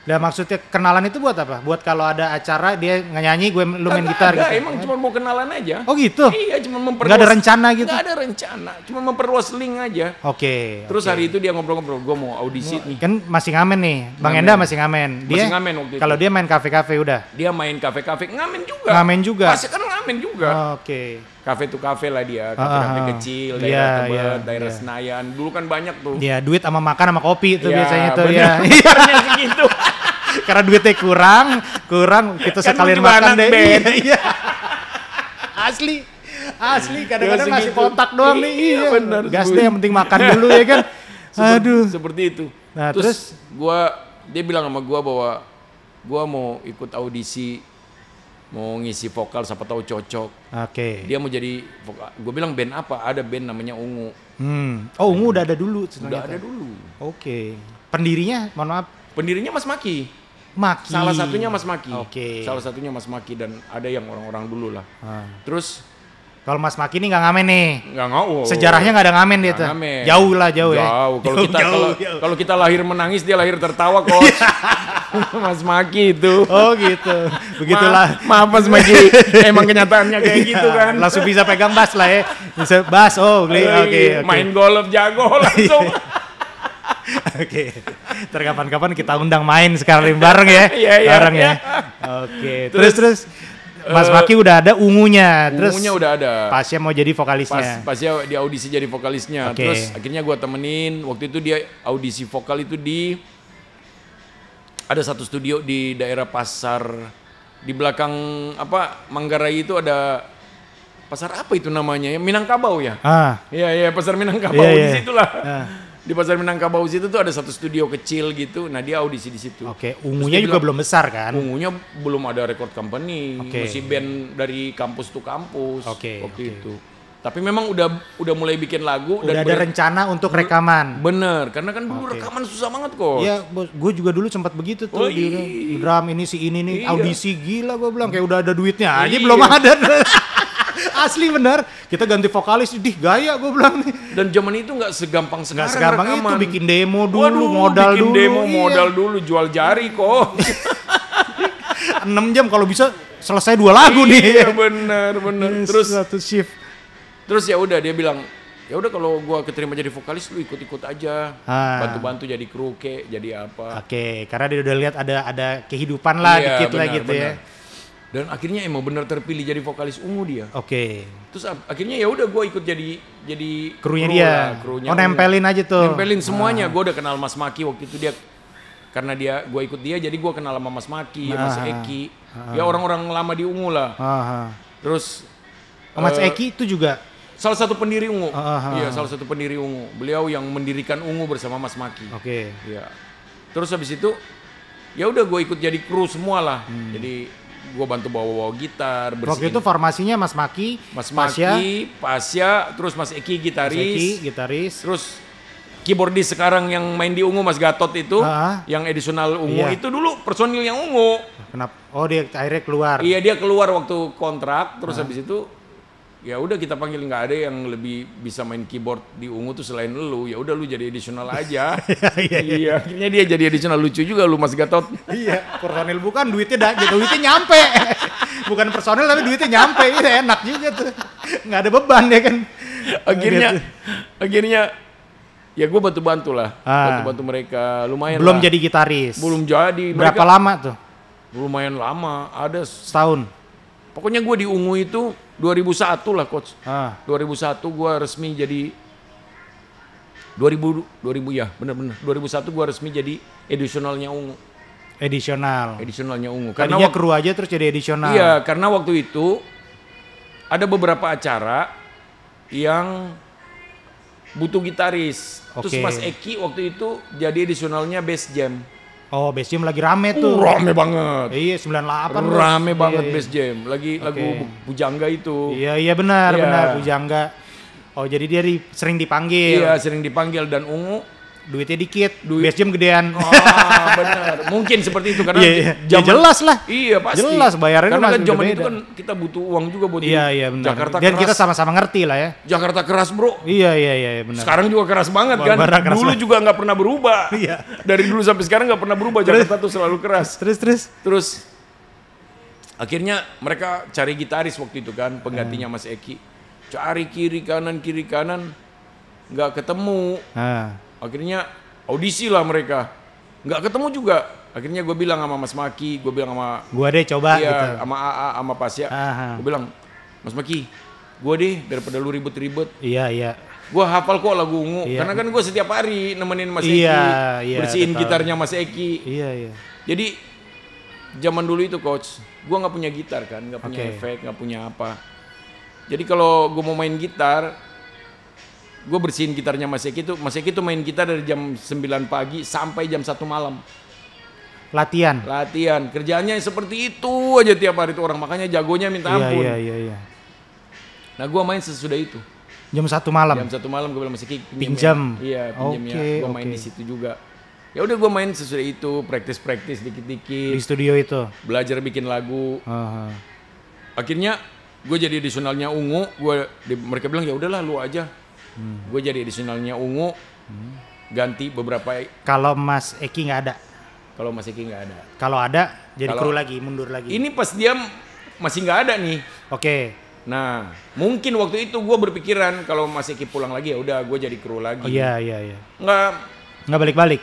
Nah maksudnya kenalan itu buat apa? Buat kalau ada acara dia nyanyi, lu main gitar Nggak, gitu? emang cuma mau kenalan aja. Oh gitu? Iya, cuma memperluas. Nggak ada rencana gitu? Nggak ada rencana, cuma memperluas link aja. Oke. Terus hari itu dia ngobrol-ngobrol, gue mau audisi nih. Kan masih ngamen nih, Bang Enda masih ngamen. Masih ngamen waktu itu. Kalau dia main kafe-kafe udah? Dia main kafe-kafe, ngamen juga. Ngamen juga? Pasti kan ngamen juga. Oke. Kafe tuh kafe lah dia, kafe-kafe kecil, daerah Tebet, daerah Senayan. Dulu kan banyak tuh. Iya, duit sama makan sama kopi tuh Ya, biasanya tuh bener. ya. Benernya segitu. Karena duitnya kurang kita Kan sekalian juga makan anak deh. band. Iya. Asli kadang-kadang Ya, masih segitu. kontak doang nih. Iya, bener. Gas deh yang penting makan dulu ya kan. Aduh. Seperti itu. Nah, terus dia bilang sama gua bahwa gua mau ikut audisi, mau ngisi vokal, siapa tahu cocok. Oke. Dia mau jadi vokal. Gue bilang band apa? Ada band namanya Ungu. Oh, Ungu udah ada dulu. Udah ada dulu. Oke. Pendirinya, mohon maaf. Pendirinya Mas Maki. Maki. Salah satunya Mas Maki. Oke. Salah satunya Mas Maki dan ada yang orang-orang dulu lah. Terus kalau Mas Maki ini nggak ngamen nih. nggak ngau. Sejarahnya nggak ada ngamen dia tuh. ngamen. Jauh lah ya. Jauh. Kalau kita lahir menangis, dia lahir tertawa, coach. Mas Maki itu. Oh gitu. Begitulah. Maaf Mas Maki. Emang kenyataannya kayak gitu kan. Langsung bisa pegang bass lah ya. Bisa bass. Oke. Main golf jago langsung. Oke. Kapan-kapan kita undang main sekali bareng ya. Iya. Bareng ya. Oke. Terus Mas Maki udah ada ungunya. Terus Ungunya udah ada. Pasnya mau jadi vokalisnya. Pas dia di audisi jadi vokalisnya. Oke. Terus akhirnya gue temenin. Waktu itu dia audisi vokal itu ada satu studio di daerah pasar di belakang Manggarai itu ada pasar apa itu namanya ya, Minangkabau ya. Iya pasar Minangkabau di situlah. Di pasar Minangkabau situ tuh ada satu studio kecil gitu. Nah dia audisi di situ. Oke, ungunya juga belum besar kan? Ungunya belum ada record company, masih band dari kampus to kampus waktu itu. Tapi memang udah mulai bikin lagu. Udah ada rencana untuk rekaman. Bener, karena kan dulu rekaman susah banget kok. Iya, gue juga dulu sempat begitu tuh di drum ini si ini nih audisi gila gue bilang kayak udah ada duitnya aja belum ada. Asli bener, kita ganti vokalis, gaya gue bilang nih. Dan zaman itu nggak segampang sekarang. Nggak segampang rekaman. itu bikin demo dulu, Waduh, modal bikin dulu. demo, modal dulu, jual jari kok. 6 jam kalau bisa selesai 2 lagu nih. Iya bener. Terus satu shift. Terus ya udah dia bilang, ya udah kalau gua keterima jadi vokalis lu ikut-ikut aja, bantu-bantu jadi kru jadi apa. Oke, karena dia udah lihat ada kehidupan lah dikit lah gitu ya. Dan akhirnya emang bener terpilih jadi vokalis Ungu dia. Oke. Terus akhirnya ya udah gua ikut jadi krunya dia. Krunya nempelin aja tuh. Nempelin semuanya. Gua udah kenal Mas Maki waktu itu karena gua ikut dia jadi gua kenal sama Mas Maki, Mas Eki. Ya orang-orang lama di Ungu lah. Terus Mas Eki itu juga salah satu pendiri Ungu. Iya, salah satu pendiri Ungu. Beliau yang mendirikan Ungu bersama Mas Maki. Oke. Iya. Terus habis itu ya udah gue ikut jadi kru semua lah. Jadi gue bantu bawa gitar, bersihin. Waktu itu formasinya Mas Maki, Pasya, terus Mas Eki gitaris. Terus keyboardis sekarang yang main di Ungu Mas Gatot itu, yang edisional Ungu itu dulu personil yang Ungu. Kenapa? Oh, dia akhirnya keluar. Iya, dia keluar waktu kontrak, terus habis itu ya udah kita panggil, nggak ada yang lebih bisa main keyboard di Ungu tuh selain lu. Ya udah lu jadi additional aja. Iya, akhirnya dia jadi additional. Lucu juga lu Mas Gatot. Iya, personil bukan duitnya nyampe. Bukan personil tapi duitnya nyampe. Ini enak juga tuh. Nggak ada beban ya kan. Akhirnya ya gue bantu-bantu lah. Bantu-bantu mereka lumayan. Belum lah. jadi gitaris. Belum jadi. Berapa lama tuh? Lumayan lama, ada Setahun. pokoknya gue di Ungu itu 2001 lah coach. Ah, 2001 gue resmi jadi 2000 ya benar-benar 2001 gue resmi jadi edisionalnya Ungu. edisionalnya Ungu. Tadinya kru aja terus jadi edisional. Iya, karena waktu itu ada beberapa acara yang butuh gitaris. Terus Oke. Mas Eki waktu itu jadi edisionalnya Bass Jam. Oh, Bass Jam lagi rame tuh. Rame banget. Iya, 98. Rame Bos. banget Iya, Bass Jam. Lagi lagu Bujangga itu. Iya benar, Iya. benar Bujangga. Oh, jadi dia sering dipanggil. Iya, sering dipanggil dan Ungu. Duitnya dikit, Bass Jam gedean. Ah, benar. Mungkin seperti itu karena Iya, ya jelas lah. Iya, pasti. Jelas bayarnya karena kan masih zaman beda. itu kan kita butuh uang juga buat Iya benar. Jakarta Dan keras. kita sama-sama ngerti lah ya. Jakarta keras, Bro. Iya benar. Sekarang juga keras banget kan. Barang keras Dulu banget. juga nggak pernah berubah. Iya. Dari dulu sampai sekarang nggak pernah berubah. Jakarta tuh selalu keras. Terus. Akhirnya mereka cari gitaris waktu itu kan, penggantinya Mas Eki. Cari kiri kanan, nggak ketemu. Akhirnya audisi lah mereka, nggak ketemu juga. Akhirnya gue bilang sama Mas Maki, gue bilang sama Gua deh coba iya, gitu. sama AA, sama Pasya. Aha. Gue bilang, Mas Maki, gue deh daripada lu ribet-ribet. Iya. Gue hafal kok lagu Ungu, Iya. karena kan gue setiap hari nemenin Mas Iya, Eki, bersihin betul. gitarnya Mas Eki. Iya. Jadi zaman dulu itu coach, gue nggak punya gitar kan, nggak punya Oke. efek, nggak punya apa. Jadi kalau gue mau main gitar, gue bersihin gitarnya Mas Eki tuh main gitar dari jam 9 pagi sampai jam 1 malam. Latihan. Kerjaannya seperti itu aja tiap hari tuh orang, makanya jagonya minta ampun. Iya. Nah gue main sesudah itu. Jam 1 malam. Jam 1 malam gue bilang Mas Eki Pinjam. Iya pinjam ya, gue main di situ juga. Ya udah gue main sesudah itu, praktis Di dikit-dikit, studio itu. belajar bikin lagu. Aha. Akhirnya gue jadi edisionalnya Ungu, mereka bilang ya udahlah lu aja. Gue jadi edisionalnya Ungu, ganti beberapa. Kalau Mas Eki nggak ada. Kalau Mas Eki nggak ada. Kalau ada jadi Kalau- kru lagi, mundur lagi. Ini pas dia masih nggak ada nih. Oke. Nah, mungkin waktu itu gue berpikiran kalau Mas Eki pulang lagi ya udah gue jadi kru lagi. Oh iya. Nggak, Balik-balik.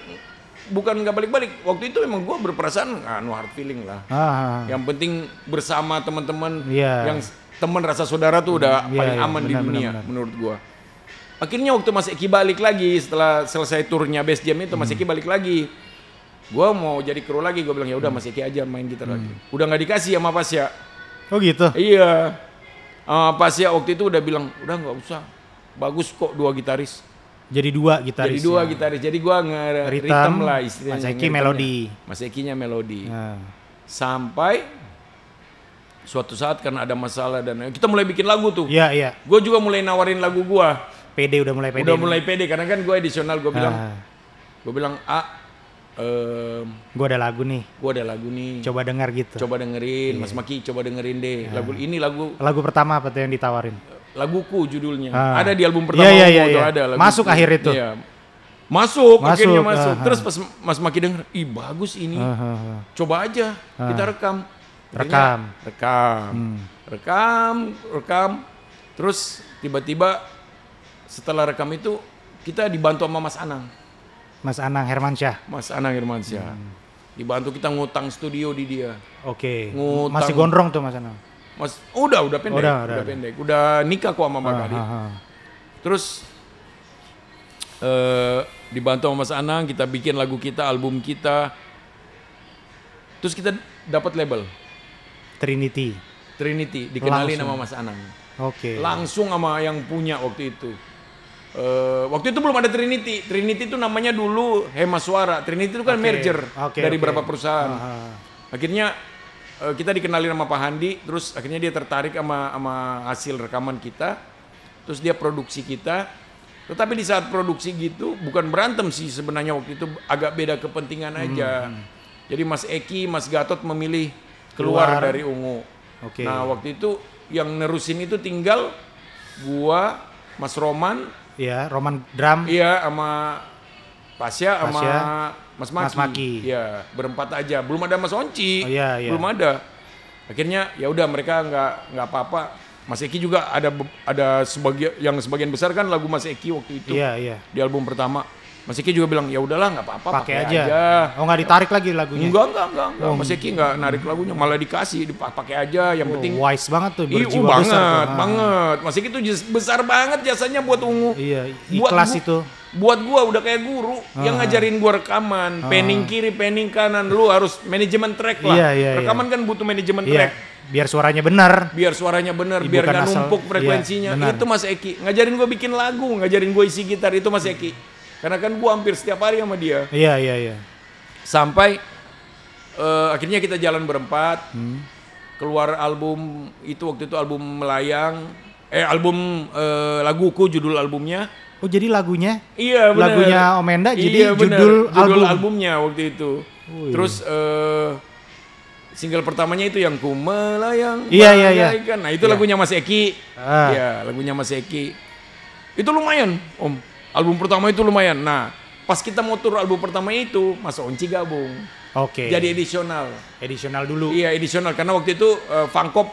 bukan nggak balik-balik. Waktu itu emang gue berperasaan no hard feeling lah. Yang penting bersama teman-teman, Iya. yang teman rasa saudara tuh udah Iya, paling iya, aman di benar, dunia benar. menurut gue. Akhirnya waktu Mas Eki balik lagi setelah selesai turnya Bass Jam itu, Mas Eki balik lagi. Gue mau jadi kru lagi, gue bilang ya udah Mas Eki aja main gitar lagi. Udah nggak dikasih sama Pasya. Oh gitu. Iya. Pasya waktu itu udah bilang udah nggak usah. Bagus kok 2 gitaris. Jadi 2 gitaris. Jadi 2 gitaris. Jadi gue nge-rhythm lah istilahnya. Mas Eki nge-rhythmnya. melodi. Mas Ekinya melodi. Nah. Sampai suatu saat karena ada masalah dan kita mulai bikin lagu tuh. Iya. Gue juga mulai nawarin lagu gue. Udah mulai pede. Udah mulai pede karena kan gue edisional. Gue bilang Gue ada lagu nih. gue ada lagu nih. Coba dengar gitu. Coba dengerin, Mas Maki coba dengerin deh. Lagu pertama apa tuh yang ditawarin? Laguku judulnya. Ah. Ada di album pertama Iya. tuh ada laguku. Masuk akhir itu. Iya. Masuk, akhirnya Masuk, masuk. ah, Terus pas Mas Maki denger, ih bagus ini. Coba aja kita rekam. Akhirnya rekam. Terus tiba-tiba setelah rekam itu kita dibantu sama Mas Anang. Mas Anang Hermansyah. Mas Anang Irmansyah. Dibantu kita ngutang studio di dia. Oke. Ngutang. Masih gondrong tuh Mas Anang. Mas, udah pendek. Udah. Pendek. Udah nikah kok sama Mbak Kadi. Terus dibantu sama Mas Anang, kita bikin lagu kita, album kita. Terus kita dapat label Trinity. dikenalin Langsung. sama Mas Anang. Oke. Langsung sama yang punya waktu itu. Waktu itu belum ada Trinity. Trinity itu namanya dulu Hema Suara. Trinity itu kan merger dari beberapa perusahaan. Akhirnya kita dikenalin sama Pak Handi, terus akhirnya dia tertarik sama hasil rekaman kita. Terus dia produksi kita. Tetapi di saat produksi gitu bukan berantem sih sebenarnya, waktu itu agak beda kepentingan aja. Jadi Mas Eki, Mas Gatot memilih keluar dari Ungu. Oke. Nah, waktu itu yang nerusin itu tinggal gua, Mas Roman, Iya, Roman drum. iya, sama Pasya, sama Mas Maki. Mas Maki. Iya, berempat aja. Belum ada Mas Onci. Oh, iya. Belum ada. Akhirnya ya udah mereka nggak apa-apa. Mas Eki juga ada sebagian besar kan lagu Mas Eki waktu itu Iya. di album pertama. Mas Eki juga bilang, ya udahlah nggak apa-apa, Pakai aja. Oh nggak ditarik lagi lagunya? Enggak. Mas Eki nggak narik lagunya, malah dikasih, pakai aja. Yang penting. Wise banget tuh, Iya, berjiwa besar. banget. Mas Eki tuh besar banget jasanya buat Ungu. Iya, ikhlas itu. Buat gua udah kayak guru yang ngajarin gua rekaman, panning kiri, panning kanan, lu harus manajemen track lah. Iya. Rekaman kan butuh manajemen track. Biar suaranya benar. Biar nggak numpuk frekuensinya. Itu Mas Eki. Ngajarin gua bikin lagu, ngajarin gua isi gitar, itu Mas Eki. Karena kan gua hampir setiap hari sama dia. Iya. Sampai akhirnya kita jalan berempat. Keluar album itu waktu itu album Melayang. Album Laguku judul albumnya. Oh jadi lagunya? Iya benar. Lagunya Om Enda jadi judul albumnya waktu itu. Terus single pertamanya itu yang Ku Melayang. Iya. Nah itu lagunya Mas Eki. Iya lagunya Mas Eki. Itu lumayan Om. Album pertama itu lumayan. Nah pas kita mau tur album pertama itu Mas Onci gabung. Oke. Jadi edisional. Edisional dulu. Iya edisional karena waktu itu Fangkop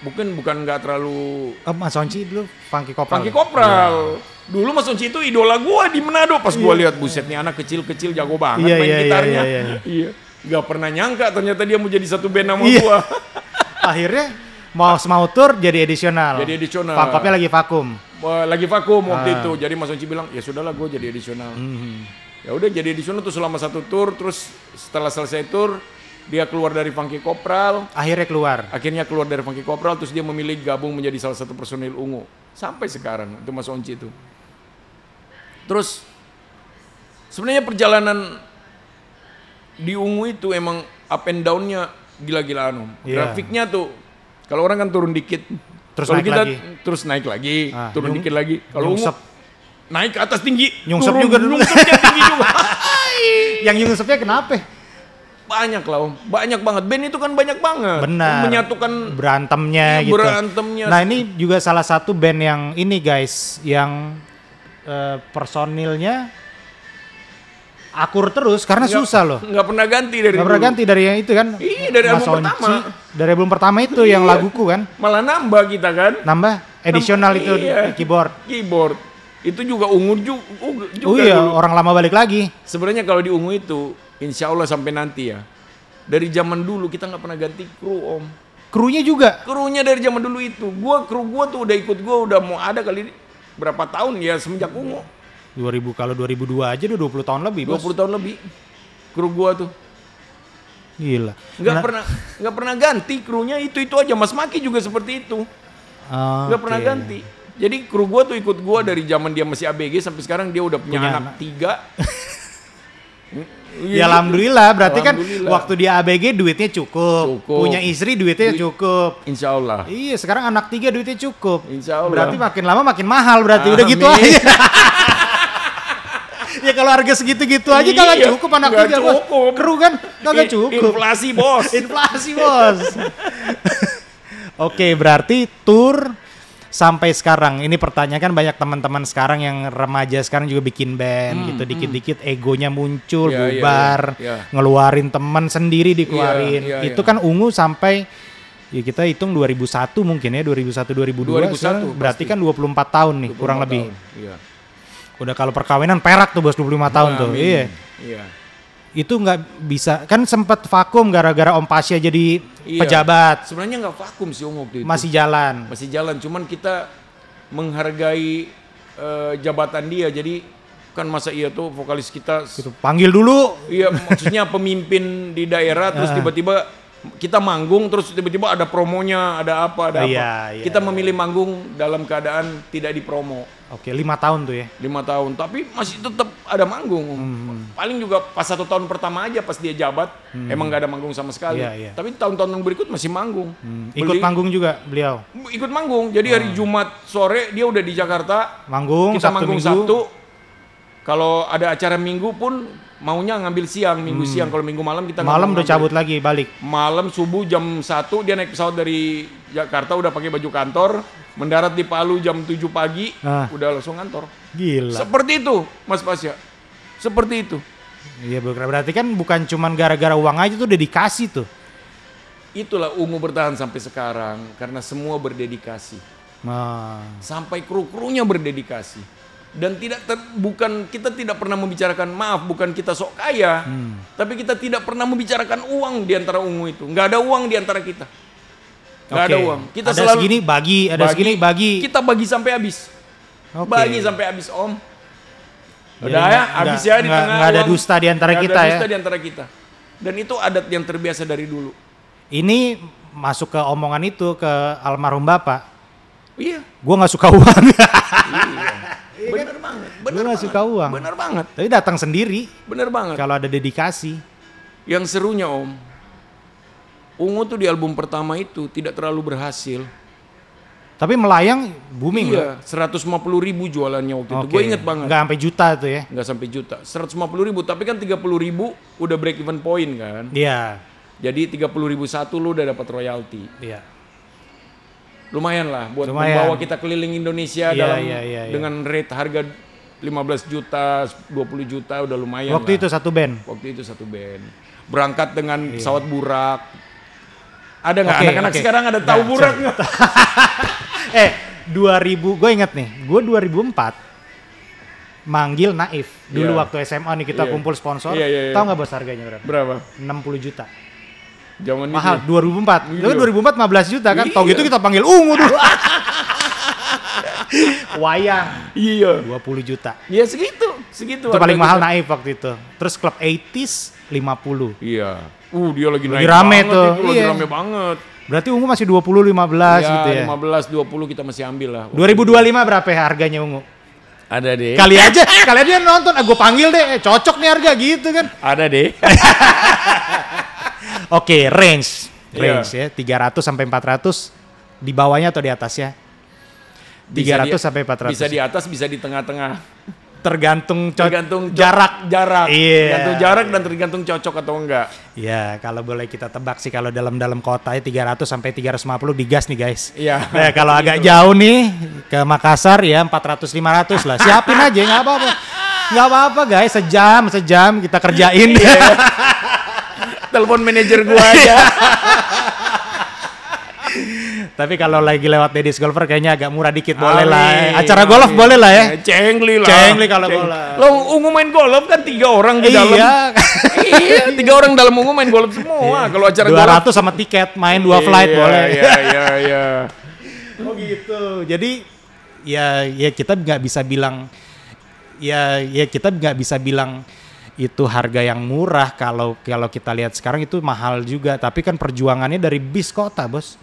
bukan nggak terlalu. Mas Onci dulu Funky Kopral. Dulu Mas Onci itu idola gua di Manado pas gua lihat buset nih anak kecil jago banget main gitarnya. Iya. Gak pernah nyangka ternyata dia mau jadi satu band sama gua. Akhirnya mau tur jadi edisional. Fangkopnya lagi vakum. Waktu itu. Jadi Mas Onci bilang, "Ya sudahlah gua jadi edisional." Ya udah jadi edisional tuh selama 1 tur, terus setelah selesai tur dia keluar dari Funky Kopral. Akhirnya keluar dari Funky Kopral, terus dia memilih gabung menjadi salah satu personil Ungu. Sampai sekarang, itu Mas Onci itu. Terus, sebenarnya perjalanan di Ungu itu emang up and down-nya gila-gilaan Om. Grafiknya tuh, kalau orang kan turun dikit. Terus kalau naik kita lagi. Terus naik lagi, turun dikit lagi. Kalau Ungu, naik ke atas tinggi. Nyungsep juga dulu. Nyungsepnya tinggi juga. Yang nyungsepnya kenapa? Banyak lah Om, banyak banget. Band itu kan banyak banget. Benar. Menyatukan berantemnya gitu. Berantemnya. Nah ini juga salah satu band yang ini guys, yang personilnya akur terus karena susah loh. Nggak pernah ganti dari. Nggak pernah ganti dari yang itu kan. Iya dari album pertama. Dari album pertama itu yang Laguku kan. Malah nambah kita kan. Nambah edisional itu keyboard. Itu juga Ungu juga. Oh iya dulu. Orang lama balik lagi. Sebenarnya kalau di Ungu itu insya Allah sampai nanti ya. Dari zaman dulu kita nggak pernah ganti kru Om. Krunya juga? Krunya dari zaman dulu itu. Kru gua tuh udah ikut gua udah mau ada kali berapa tahun ya semenjak Ungu. 2002 aja udah 20 tahun lebih. 20 tahun lebih. Kru gua tuh. Gila. Nggak pernah ganti krunya itu aja. Mas Maki juga seperti itu. Nggak pernah ganti. Jadi kru gua tuh ikut gua dari zaman dia masih ABG sampai sekarang dia udah punya anak 3. Ya alhamdulillah, berarti kan waktu dia ABG duitnya cukup. Punya istri duitnya cukup. Insya Allah. Iya, sekarang anak 3 duitnya cukup. Insya Allah. Berarti makin lama makin mahal berarti. Udah gitu aja. Ya kalau harga segitu-gitu aja kagak cukup anak 3 bos. Kru kan kagak cukup. Inflasi bos. Oke, berarti tour sampai sekarang. Ini pertanyaan kan banyak teman-teman sekarang yang remaja sekarang juga bikin band gitu. Dikit-dikit egonya muncul, bubar, ngeluarin teman sendiri dikeluarin. Itu kan Ungu sampai ya kita hitung 2001 mungkin ya, 2001 2002. Berarti kan 24 tahun nih kurang lebih. Udah kalau perkawinan perak tuh bos 25 tahun tuh. Iya. Itu nggak bisa kan sempat vakum gara-gara Om Pasya jadi pejabat. Sebenarnya nggak vakum sih Om waktu itu. Masih jalan, cuman kita menghargai jabatan dia. Jadi kan masa iya tuh vokalis kita gitu, panggil dulu. Iya, maksudnya pemimpin di daerah terus tiba-tiba kita manggung terus tiba-tiba ada promonya, ada apa. Kita memilih manggung dalam keadaan tidak dipromo. Oke, 5 tahun tuh ya. 5 tahun, tapi masih tetap ada manggung. Paling juga pas 1 tahun pertama aja pas dia jabat, emang gak ada manggung sama sekali. Tapi tahun-tahun yang berikut masih manggung. Ikut manggung juga beliau? Ikut manggung, jadi hari Jumat sore dia udah di Jakarta. Manggung, kita manggung Sabtu. Kalau ada acara Minggu pun maunya ngambil siang, Minggu siang. Kalau Minggu malam kita malam udah cabut lagi, balik. Malam subuh jam 1 dia naik pesawat dari Jakarta udah pakai baju kantor, mendarat di Palu jam 7 pagi, udah langsung kantor. Gila. Seperti itu, Mas Pasya. Seperti itu. Iya, berarti kan bukan cuman gara-gara uang aja tuh dedikasi tuh. Itulah Ungu bertahan sampai sekarang karena semua berdedikasi. Sampai kru-krunya berdedikasi. Dan bukan kita tidak pernah membicarakan maaf, bukan kita sok kaya, tapi kita tidak pernah membicarakan uang di antara ungu itu. Nggak ada uang di antara kita. Nggak ada uang. Kita ada selalu segini bagi, ada segini bagi. Kita bagi sampai habis. Bagi sampai habis, Om. Jadi Udah ya, habis ya di tengah. Nggak ada dusta di antara kita ya. Nggak ada dusta di antara kita. Dan itu adat yang terbiasa dari dulu. Ini masuk ke omongan itu ke almarhum Bapak. Iya. Gue nggak suka uang. Iya. Bener banget. Gue nggak suka uang. Bener banget. Tapi datang sendiri. Bener banget. Kalau ada dedikasi. Yang serunya Om, Ungu tuh di album pertama itu tidak terlalu berhasil. Tapi melayang booming loh. Iya, 150.000 jualannya waktu itu. Gue inget banget. Nggak sampai juta tuh ya. Nggak sampai juta. 150.000, tapi kan 30.000 udah break even point kan. Iya. Jadi 30.001 lu udah dapat royalti. Iya. Lumayan lah buat Lumayan. membawa kita keliling Indonesia dengan rate harga 15 juta, 20 juta udah lumayan. Waktu lah. itu satu band. Waktu itu satu band. Berangkat dengan pesawat burak. Ada nggak anak-anak sekarang ada tahu burak nggak? 2000, gue inget nih, gue 2004 manggil Naif. Dulu waktu SMA nih kita kumpul sponsor. Tahu nggak bos harganya berapa? Berapa? 60 juta. Zaman Mahal, itu. 2004. Iya. Itu 2004 15 juta kan. Tahu gitu kita panggil Ungu dulu. Wayang. Iya. 20 juta. Iya segitu. Itu paling mahal Naif waktu itu. Terus klub 80s 50. Iya. Dia lagi Lagi naik rame banget tuh. itu, lagi Iya. rame banget. Berarti Ungu masih 20 15 gitu ya. 15 20 kita masih ambil lah. 2025 berapa ya harganya Ungu? Ada deh. Kali aja nonton, gue panggil deh, cocok nih harga gitu kan. Ada deh. Oke, range ya 300 sampai 400 di bawahnya atau di atasnya? 300 sampai 400. Bisa di atas, bisa di tengah-tengah. Tergantung jarak. Iya. Tergantung jarak dan tergantung cocok atau enggak. Ya, kalau boleh kita tebak sih kalau dalam kota 300 sampai 350 digas nih guys. Iya. Nah, kalau agak jauh nih ke Makassar ya 400 500 lah. Siapin aja nggak apa-apa. Nggak apa-apa guys, sejam kita kerjain. Telepon manajer gua aja. Tapi kalau lagi lewat Daddy's Golfer kayaknya agak murah dikit boleh lah. Acara golf boleh lah ya. Cengli lah. Cengli kalau golf. Lo Ungu main golf kan 3 orang di dalam. Iya, 3 orang dalam Ungu main golf semua. Kalau acara 200 sama tiket main 2 flight boleh. Iya. Oh gitu. Jadi ya kita nggak bisa bilang kita nggak bisa bilang itu harga yang murah. Kalau kita lihat sekarang itu mahal juga, tapi kan perjuangannya dari bis kota bos.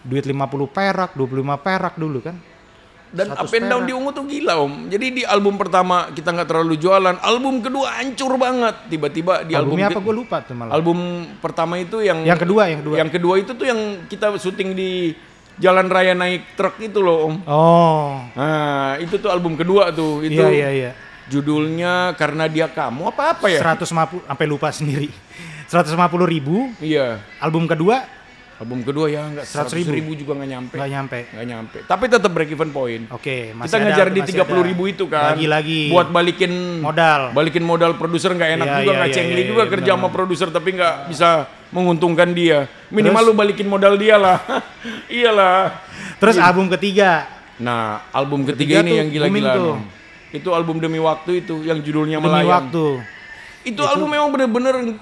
Duit 50 perak 25 perak dulu kan. Dan up and down di Ungu tuh gila Om. Jadi di album pertama kita nggak terlalu jualan, album kedua hancur banget. Tiba-tiba di albumnya apa gue lupa tuh malah. Album pertama itu yang kedua yang kedua itu tuh yang kita syuting di jalan raya naik truk itu loh Om. Oh. Nah itu tuh album kedua tuh itu. Iya. Judulnya Karena Dia Kamu apa ya? 150 sampai lupa sendiri. 150.000. Iya. Album kedua ya enggak 100.000 juga nggak nyampe. Tapi tetap break even point. Oke, kita ngejar di 30.000 itu kan. Lagi. Buat balikin modal produser nggak enak juga, nggak cengli juga kerja sama produser tapi nggak bisa menguntungkan dia. Minimal lu balikin modal dia lah. Iyalah. Terus album ketiga. Nah, album ketiga ini yang gila-gila. Itu album Demi Waktu itu yang judulnya Melayang. Demi Waktu. Itu album memang bener-bener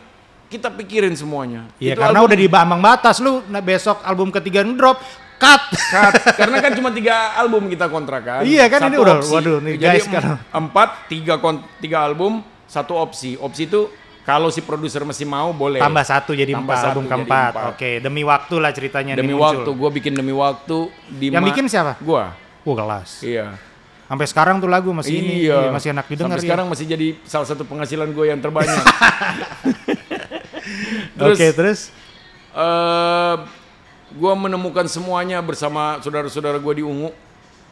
kita pikirin semuanya. Iya, itu karena album, udah di ambang batas lu besok album ketiga ngedrop, cut. Karena kan cuma 3 album kita kontrakan. Iya kan, ini udah opsi. Waduh nih guys sekarang. 3 album, 1 opsi. Opsi itu kalau si produser masih mau boleh. Tambah 1 jadi 4 album jadi keempat. 4. Oke, Demi Waktu lah ceritanya. Demi Waktu, gue bikin Demi Waktu. Yang bikin siapa? Gua. Kelas. Iya. Sampai sekarang tuh lagu masih masih enak didengar. Sampai sekarang masih jadi salah satu penghasilan gue yang terbanyak. Terus gue menemukan semuanya bersama saudara-saudara gue di Ungu.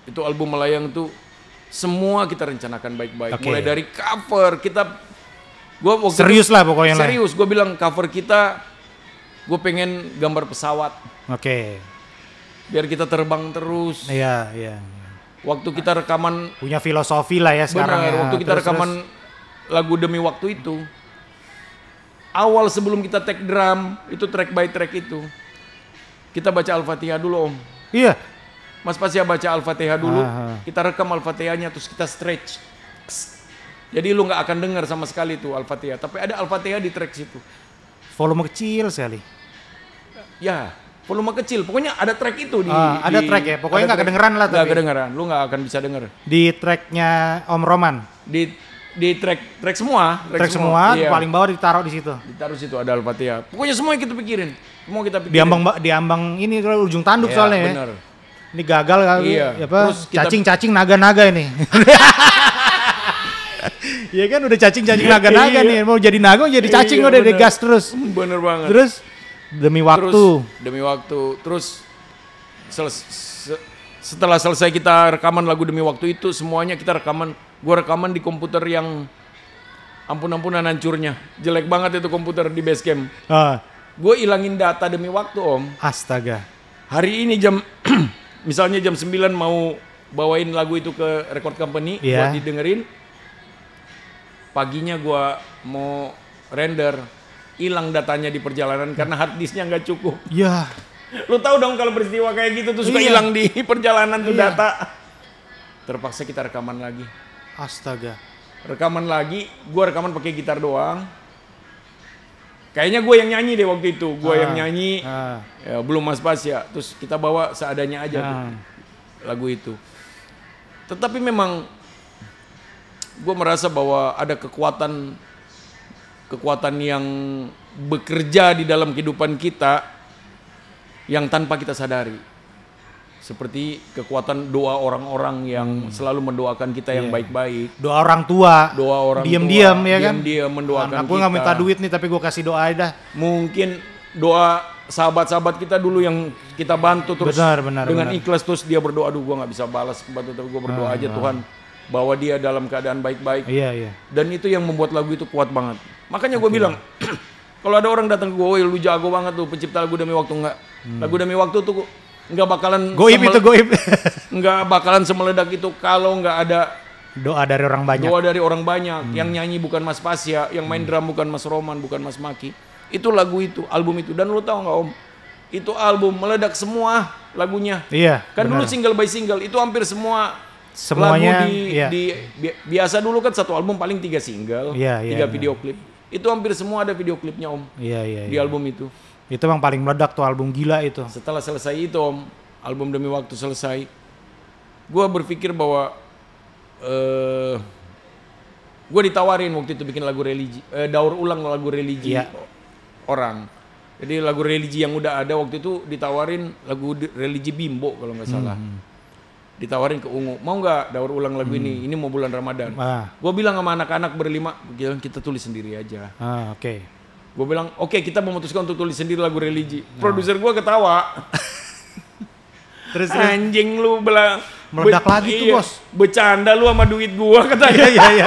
Itu album Melayang tuh semua kita rencanakan baik-baik. Mulai dari cover serius lah pokoknya. Serius, gue bilang cover kita gue pengen gambar pesawat. Biar kita terbang terus. Iya. Waktu kita rekaman punya filosofi lah ya sekarang. Benar, waktu kita rekaman lagu Demi Waktu itu, awal sebelum kita take drum, itu track by track itu, kita baca Al-Fatihah dulu Om. Iya. Mas Pasya baca Al-Fatihah dulu, Ah. kita rekam Al-Fatihahnya terus kita stretch. Jadi lu nggak akan dengar sama sekali tuh Al-Fatihah, tapi ada Al-Fatihah di track situ. Volume kecil sekali. Ya, volume kecil. Pokoknya ada track itu di Ada track ya? Pokoknya ada nggak track. kedengeran lah Nggak tapi. kedengeran, lu nggak akan bisa denger. Di tracknya Om Roman. Di track semua, Track semua iya. paling bawah ditaruh di situ. Ditaruh situ ada Al-Fatihah. Pokoknya semua yang kita pikirin. Semua kita pikirin. Di ambang ini kalau ujung tanduk Iya, soalnya ya. bener. Ini gagal kali. Iya. Apa? Terus kita- Cacing-cacing naga-naga ini. Iya kan udah cacing-cacing naga-naga Iya. nih. Mau jadi naga mau jadi cacing Iya, udah bener. digas terus. Bener banget. Terus demi waktu. Terus, demi waktu. Terus setelah selesai kita rekaman lagu demi waktu itu, semuanya kita rekaman. Gua rekaman di komputer yang ampun-ampunan hancurnya. Jelek banget itu komputer di Basecamp. Ah, Gue ilangin data demi waktu, Om. astaga. Hari ini jam misalnya jam 9 mau bawain lagu itu ke record company Iya. buat didengerin. Paginya gua mau render, hilang datanya di perjalanan karena hard disknya nggak cukup. Ya, Lu tahu dong kalau peristiwa kayak gitu tuh suka Iya. hilang di perjalanan tuh Iya. data. Terpaksa kita rekaman lagi. astaga. Rekaman lagi, gua rekaman pakai gitar doang. Kayaknya gue yang nyanyi deh waktu itu, gue yang nyanyi. Ah, Ya, belum Mas Pasya, terus kita bawa seadanya aja tuh, ah. lagu itu. Tetapi memang gue merasa bahwa ada kekuatan yang bekerja di dalam kehidupan kita yang tanpa kita sadari. Seperti kekuatan doa orang-orang yang selalu mendoakan kita yang Iya. baik-baik. Doa orang tua. Doa orang Diam-diam tua, ya kan. diam-diam mendoakan Aku kita. nggak minta duit nih tapi gue kasih doa aja. Mungkin doa sahabat-sahabat kita dulu yang kita bantu terus Benar, dengan benar. ikhlas terus dia berdoa, aduh gue nggak bisa balas bantu tapi gue berdoa aja Tuhan bahwa dia dalam keadaan baik-baik. Iya, iya. Dan itu yang membuat lagu itu kuat banget. Makanya gue bilang kalau ada orang datang ke gue, "Woi, lu jago banget tuh pencipta lagu demi waktu." Enggak. Lagu demi waktu tuh nggak bakalan Goib itu goib. nggak bakalan semeledak itu kalau nggak ada Doa dari orang banyak. doa dari orang banyak. Yang nyanyi bukan Mas Pasya, yang main drum bukan Mas Roman, bukan Mas Maki. Itu lagu itu, album itu. Dan lu tahu nggak Om? Itu album meledak semua lagunya. Iya. Kan dulu benar. single by single, itu hampir semua Semuanya, lagu iya. biasa dulu kan satu album paling 3 single, Iya, iya, 3 iya. video klip. Itu hampir semua ada video klipnya Om Iya, iya, di iya. album itu. Itu emang paling meledak tuh album gila itu. Setelah selesai itu Om, album demi waktu selesai, gue berpikir bahwa gue ditawarin waktu itu bikin lagu religi, daur ulang lagu religi Iya. orang. Jadi lagu religi yang udah ada waktu itu ditawarin lagu religi Bimbo kalau nggak salah. Ditawarin ke Ungu, mau nggak daur ulang lagu ini? Ini mau bulan Ramadan. Ah, Gue bilang sama anak-anak berlima, kita tulis sendiri aja. oke. Gue bilang, oke, kita memutuskan untuk tulis sendiri lagu religi. Produser gue ketawa. Terus Anjing lu bilang Meledak lagi tuh, Bos. Bercanda lu sama duit gua katanya. iya, iya, iya.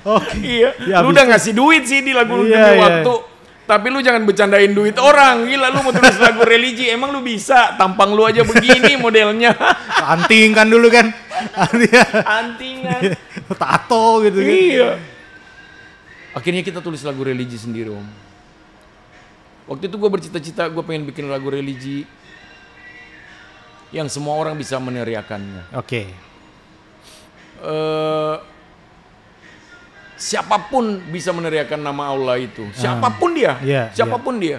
Oke. Iya. Ya, Lu habis udah ngasih duit sih di lagu Iya, demi iya. waktu. Tapi lu jangan bercandain duit orang. Gila lu mau tulis lagu religi. Emang lu bisa? Tampang lu aja begini modelnya. Anting kan dulu kan. Antingan. Tato gitu kan. Iya. Akhirnya kita tulis lagu religi sendiri Om. Waktu itu gue bercita-cita gue pengen bikin lagu religi yang semua orang bisa meneriakannya. Oke. Siapapun bisa meneriakan nama Allah itu. Siapapun dia. Iya, Siapapun dia.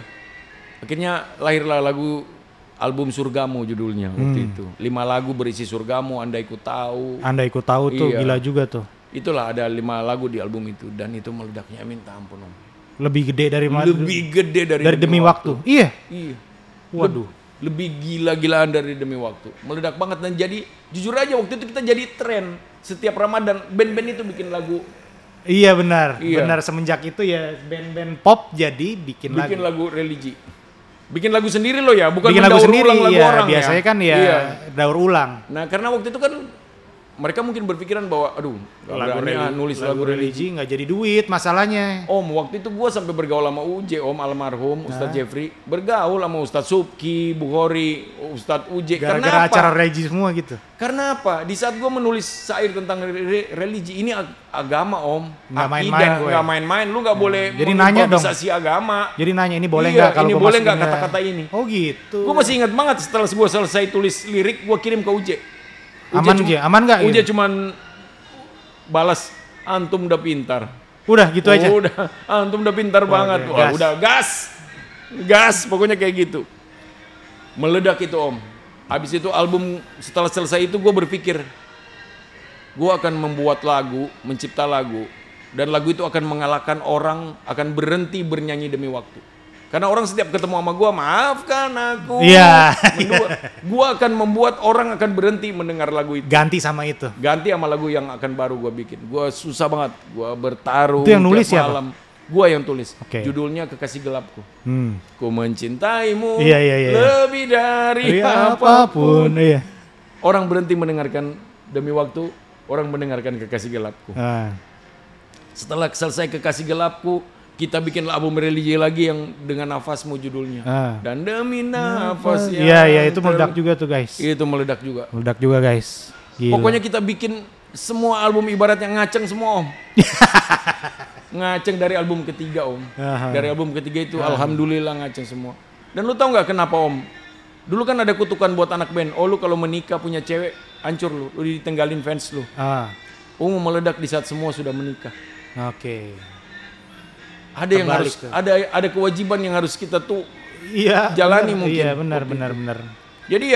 Akhirnya lahirlah lagu album Surgamu judulnya waktu itu. 5 lagu berisi Surgamu, Andai Ku Tahu. Anda ikut tahu tuh Iya. gila juga tuh. Itulah ada 5 lagu di album itu dan itu meledaknya minta ampun Om. Lebih gede dari Lebih gede dari demi waktu. Iya. Iya. Waduh. Lebih gila-gilaan dari demi waktu. Meledak banget dan jadi jujur aja waktu itu kita jadi tren. Setiap Ramadan band-band itu bikin lagu. Iya benar. Iya. Benar semenjak itu ya band-band pop jadi bikin Lagu religi. Bikin lagu sendiri loh ya, bukan bikin lagu mendaur sendiri ulang lagu iya. orang Biasanya ya. kan ya Iya. daur ulang. Nah, karena waktu itu kan mereka mungkin berpikiran bahwa aduh, lagu nulis lagu religi nggak jadi duit masalahnya. Om, waktu itu gue sampai bergaul sama UJ, Om almarhum Ustadz Jeffrey, bergaul sama Ustadz Subki, Bukhari, Ustadz UJ. Gara-gara acara religi semua gitu. Karena apa? Di saat gue menulis syair tentang religi, ini agama, Om. Nggak main-main gue. Nggak main-main, lu nggak boleh jadi nanya dong. agama. Jadi nanya ini boleh nggak kalau ini gue boleh nggak kata-kata ini? Oh gitu. Gue masih ingat banget setelah gue selesai tulis lirik, gue kirim ke UJ. Aman nggak? UJ cuman balas, antum udah pintar. Udah gitu aja. Udah, antum udah pintar banget. Wah, udah gas, pokoknya kayak gitu. Meledak itu, Om. Habis itu album, setelah selesai itu gue berpikir, gue akan membuat lagu, mencipta lagu, dan lagu itu akan mengalahkan orang, akan berhenti bernyanyi demi waktu. Karena orang setiap ketemu sama gue, maafkan aku. Iya. Gue akan membuat orang akan berhenti mendengar lagu itu. Ganti sama itu. Ganti sama lagu yang akan baru gue bikin. Gue susah banget. Gue bertaruh. Itu yang nulis siapa? Gue yang tulis. Okay. Judulnya Kekasih Gelapku. Ku mencintaimu iya. lebih dari apapun. Iya. Orang berhenti mendengarkan demi waktu. Orang mendengarkan Kekasih Gelapku. Setelah selesai Kekasih Gelapku, kita bikin album religi lagi yang dengan nafasmu judulnya. Dan demi nafas yang itu meledak juga tuh guys. Itu meledak juga. Meledak juga guys. Gila. Pokoknya kita bikin semua album ibaratnya ngaceng semua, Om. Ngaceng dari album ketiga, Om. Dari album ketiga itu alhamdulillah ngaceng semua. Dan lu tahu nggak kenapa, Om? Dulu kan ada kutukan buat anak band. Oh, lu kalau menikah punya cewek, hancur lu. Lu ditinggalin fans lu. Meledak di saat semua sudah menikah. Oke. Ada yang harus ada kewajiban yang harus kita tuh jalani mungkin. Iya, benar. Jadi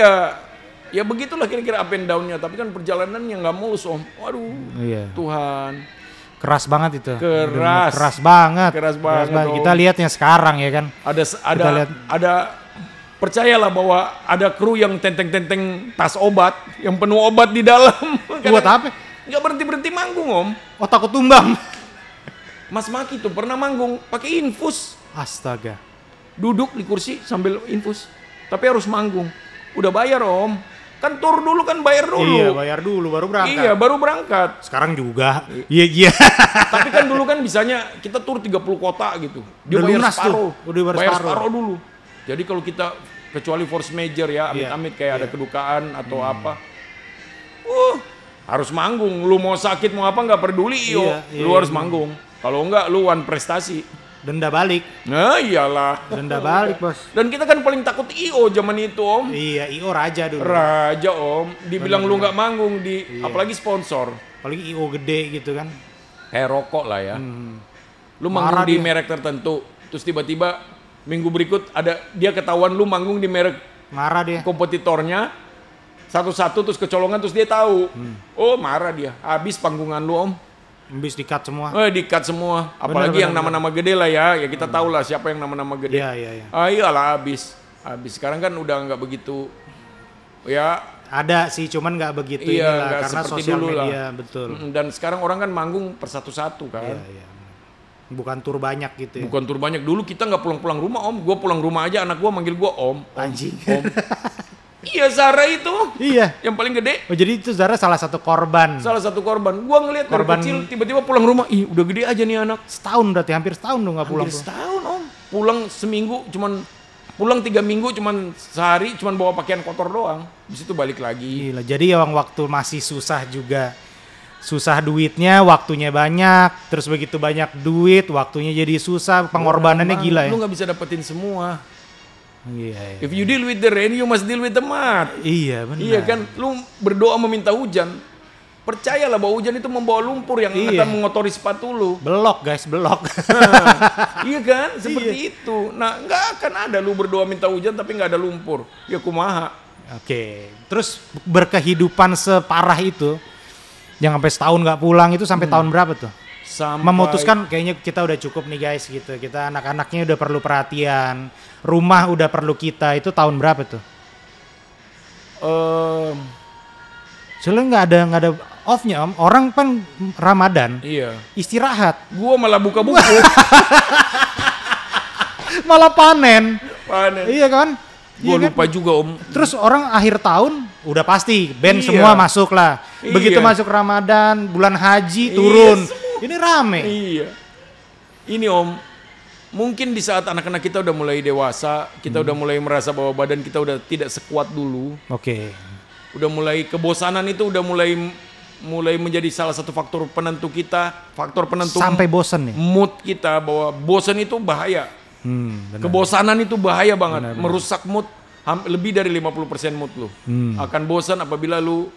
ya begitulah kira-kira up and down-nya, tapi kan perjalanannya nggak mulus, Om. Waduh. Iya. Tuhan. Keras banget itu. Keras banget. Om. Kita lihatnya sekarang ya kan. Ada percayalah bahwa ada kru yang tenteng-tenteng tas obat yang penuh obat di dalam. Buat apa? Nggak berhenti manggung, Om. Oh, takut tumbang. Mas Maki tuh pernah manggung pakai infus. Astaga. Duduk di kursi sambil infus. Tapi harus manggung. Udah bayar, Om. Kan tur dulu kan bayar dulu. Iya, bayar dulu baru berangkat. Iya, baru berangkat. Sekarang juga. Iya. Tapi kan dulu kan bisanya kita tur 30 kota gitu. Dia udah bayar lunas separuh. Tuh. Udah bayar separuh dulu. Jadi kalau kita kecuali force major ya, amit-amit kayak ada kedukaan atau apa. Harus manggung. Lu mau sakit mau apa nggak peduli, lu harus manggung. Kalau enggak lu one prestasi. Denda balik. Nah iyalah. Denda balik, Bos. Dan kita kan paling takut IO zaman itu, Om. Iya, IO raja dulu. Raja, Om. Dibilang lu nggak manggung apalagi sponsor. Apalagi IO gede gitu kan. Kayak rokok lah ya. Lu manggung di merek tertentu, terus tiba-tiba minggu berikut dia ketahuan lu manggung di merek marah dia. Kompetitornya satu-satu terus kecolongan terus dia tahu. Oh, marah dia. Habis panggungan lu, Om. Habis di-cut semua. Di-cut semua. Apalagi yang nama-nama gede lah ya. Ya kita tahu lah siapa yang nama-nama gede. Iya. Iyalah habis. Sekarang kan udah nggak begitu. Ya. Ada sih, cuman nggak begitu inilah karena sosial media, betul. Dan sekarang orang kan manggung per satu-satu kan. Iya. Bukan tur banyak gitu ya. Bukan tur banyak. Dulu kita nggak pulang-pulang rumah, Om. Gue pulang rumah aja anak gue manggil gue Om. Anjing. Om. Iya, Zara itu. Iya. Yang paling gede. Oh, jadi itu Zara salah satu korban. Gua ngeliat dari kecil tiba-tiba pulang rumah. Ih, udah gede aja nih anak. Setahun berarti, hampir setahun dong nggak pulang. Hampir setahun, Om. Pulang seminggu pulang 3 minggu cuman sehari cuman bawa pakaian kotor doang. Habis itu balik lagi. Gila, jadi yang waktu masih susah juga. Susah duitnya, waktunya banyak. Terus begitu banyak duit, waktunya jadi susah. Pengorbanannya gila ya. Lu nggak bisa dapetin semua. Iya. If you deal with the rain, you must deal with the mud. Iya benar. Iya kan, lu berdoa meminta hujan. Percayalah bahwa hujan itu membawa lumpur yang akan mengotori sepatu lu. Belok guys, belok. Iya kan, seperti itu. Nah, nggak akan ada lu berdoa minta hujan tapi nggak ada lumpur. Ya kumaha. Oke. Terus berkehidupan separah itu, yang sampai setahun nggak pulang itu sampai tahun berapa tuh? Memutuskan kayaknya kita udah cukup nih guys gitu. Kita anak-anaknya udah perlu perhatian. Rumah udah perlu kita. Itu tahun berapa tuh? Soalnya nggak ada off-nya, Om. Orang kan Ramadan. Iya. Istirahat. Gua malah buka buku. Malah panen. Panen. Iya kan? Gua lupa juga, Om. Terus orang akhir tahun udah pasti band Iya. semua masuk lah. Begitu Iya. masuk Ramadan, bulan haji turun. semua. Ini rame. Iya. Ini Om, mungkin di saat anak-anak kita udah mulai dewasa, kita udah mulai merasa bahwa badan kita udah tidak sekuat dulu. Oke. Udah mulai kebosanan itu udah mulai menjadi salah satu faktor penentu kita, faktor penentu Sampai bosen nih. mood kita, bahwa bosan itu bahaya. Benar. Kebosanan itu bahaya banget, merusak mood lebih dari 50% mood lu. Akan bosan apabila lu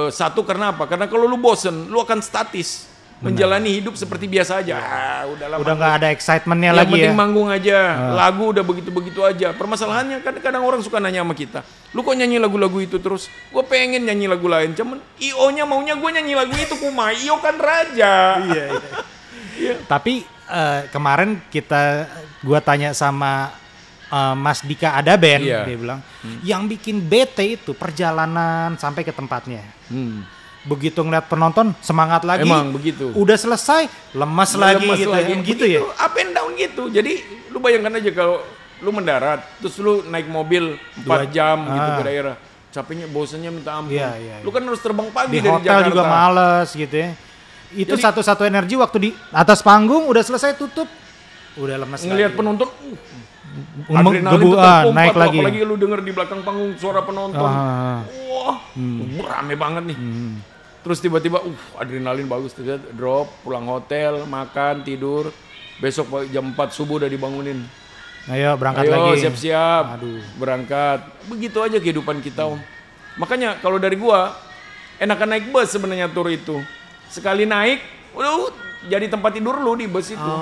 satu karena apa? Karena kalau lu bosan, lu akan statis, menjalani hidup seperti biasa aja. Udahlah. Udah nggak ada excitementnya Yang lagi penting ya. manggung aja, lagu udah begitu-begitu aja. Permasalahannya kadang orang suka nanya sama kita, lu kok nyanyi lagu-lagu itu terus? Gue pengen nyanyi lagu lain, cuman IO-nya maunya gue nyanyi lagu itu, kumaha IO kan raja. Iya. Tapi kemarin gua tanya sama Mas Dika ada band, Iya. dia bilang yang bikin bete itu perjalanan sampai ke tempatnya. Begitu ngeliat penonton semangat lagi. Emang begitu. Udah selesai lemas lagi Lemas gitu. lagi. Gitu ya. Up and down gitu. Jadi lu bayangkan aja kalau lu mendarat, terus lu naik mobil 4 jam gitu ke daerah. Capeknya, bosannya minta ampun. Iya. Lu kan harus terbang pagi Di dari hotel Jakarta. juga males gitu ya. Itu Jadi- satu-satu energi waktu di atas panggung udah selesai tutup. Udah lemas Ngelihat lagi. penonton, Adrenalin adrenalin tuh gebuan, terpompa naik tuh, lagi. apalagi lu denger di belakang panggung suara penonton. Wah, rame banget nih. Terus tiba-tiba, adrenalin bagus, terus drop, pulang hotel, makan, tidur. Besok jam 4 subuh udah dibangunin. Ayo berangkat Ayo lagi. siap-siap, Aduh. berangkat. Begitu aja kehidupan kita Om. Makanya kalau dari gua, enakan naik bus sebenarnya tur itu. Sekali naik, udah jadi tempat tidur lu di bus itu.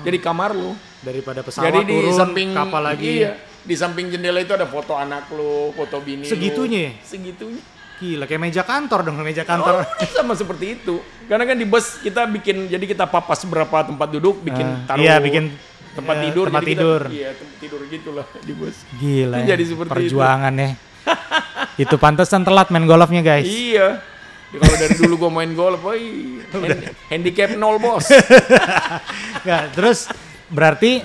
Jadi kamar lu. Daripada pesawat Jadi di turun, samping kapal lagi. Iya, di samping jendela itu ada foto anak lu, foto bini Segitunya ya? lu. Segitunya. Gila kayak meja kantor dong, meja kantor. Sama seperti itu. Karena kan di bus kita bikin, jadi kita papas berapa tempat duduk, bikin taruh Iya, bikin tempat tidur. tempat jadi kita- tidur. Iya, tempat tidur gitulah di bus. Gila Itu ya, jadi seperti perjuangan ya. Itu pantesan telat main golfnya guys. Iya. Ya, kalau dari dulu gue main golf, handicap 0 bos. Nggak, terus berarti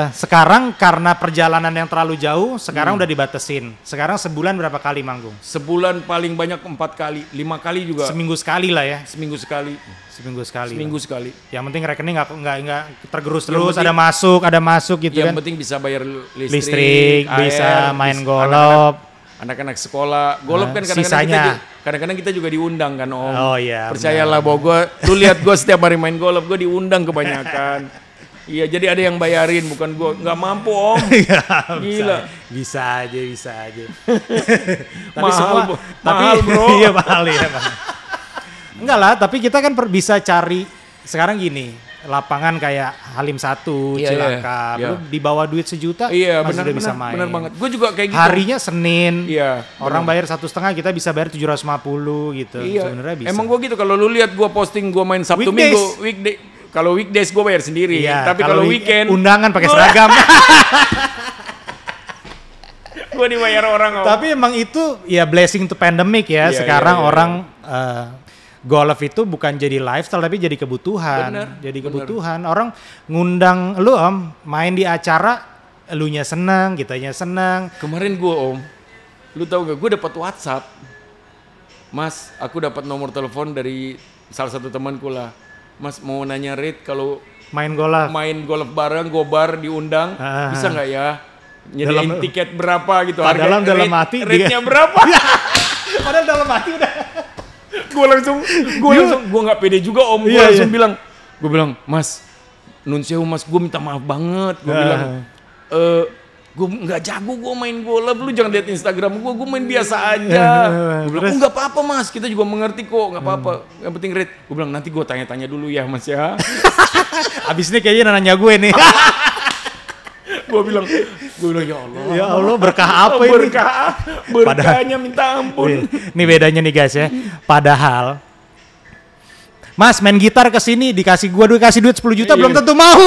sekarang karena perjalanan yang terlalu jauh, sekarang udah dibatesin. Sekarang sebulan berapa kali manggung? Sebulan paling banyak 4 kali, 5 kali juga. Seminggu sekali lah ya. Seminggu sekali. Seminggu sekali. Seminggu lah. sekali. Yang penting rekening nggak tergerus Yang terus, penting- ada masuk gitu Yang kan. penting bisa bayar Listrik, bisa main bisa golf. anak-anak sekolah. Golf kan sisanya. kadang-kadang kita juga diundang kan Om. Oh iya. Percayalah bahwa lu lihat gue setiap hari main golf, gue diundang kebanyakan. Iya, jadi ada yang bayarin, bukan gue. Nggak mampu Om. Iya, Gila. bisa aja. Tapi Mahal, semua, mahal, bro. Iya mahal ya bang. Enggak lah, tapi kita kan bisa cari sekarang gini, lapangan kayak Halim 1, Iya, Cilangkap, iya. lu di bawah duit sejuta, Iya, masih benar, udah bisa benar, main. benar banget. Gue juga kayak gitu. Harinya Senin, Iya. orang bayar 1,5, kita bisa bayar 750 gitu. Iya. Sebenarnya bisa. Emang gue gitu, kalau lu lihat gue posting gue main Sabtu Weekdays. Minggu, kalau weekdays gue bayar sendiri. Iya, Tapi kalau weekend undangan pakai gua- seragam. gue dibayar orang Om. Tapi emang itu ya blessing to pandemic ya. Iya, Sekarang iya, iya, orang golf itu bukan jadi lifestyle tapi jadi kebutuhan. Bener, jadi bener. kebutuhan. Orang ngundang lu Om main di acara, elunya seneng, kitanya seneng. Kemarin gue Om, lu tahu gak, gue dapat WhatsApp. Mas, aku dapat nomor telepon dari salah satu temanku lah. Mas mau nanya rate kalau Main golf. main golf bareng, gobar diundang, Ah. bisa nggak ya? Nyediain Dalam- tiket berapa gitu? Padahal dalam hati dia- rate-nya berapa? Padahal dalam hati udah. gue langsung gue nggak pede juga Om. Gue Iya, langsung iya. bilang, Mas, nun sewu Mas, gue minta maaf banget. Gue Ah. bilang, gue nggak jago gue main golf, lu jangan lihat Instagram gue main biasa aja. Gue bilang, Terus? nggak apa-apa Mas, kita juga mengerti kok, nggak apa-apa. Yang penting rate. Gue bilang nanti gue tanya-tanya dulu ya Mas ya. Abis ini kayaknya nanya gue nih. gue bilang ya Allah. Ya Allah, berkah apa ini? Berkahnya minta ampun. Ini bedanya nih guys ya. Padahal Mas main gitar ke sini dikasih duit 10 juta Iya. belum tentu mau.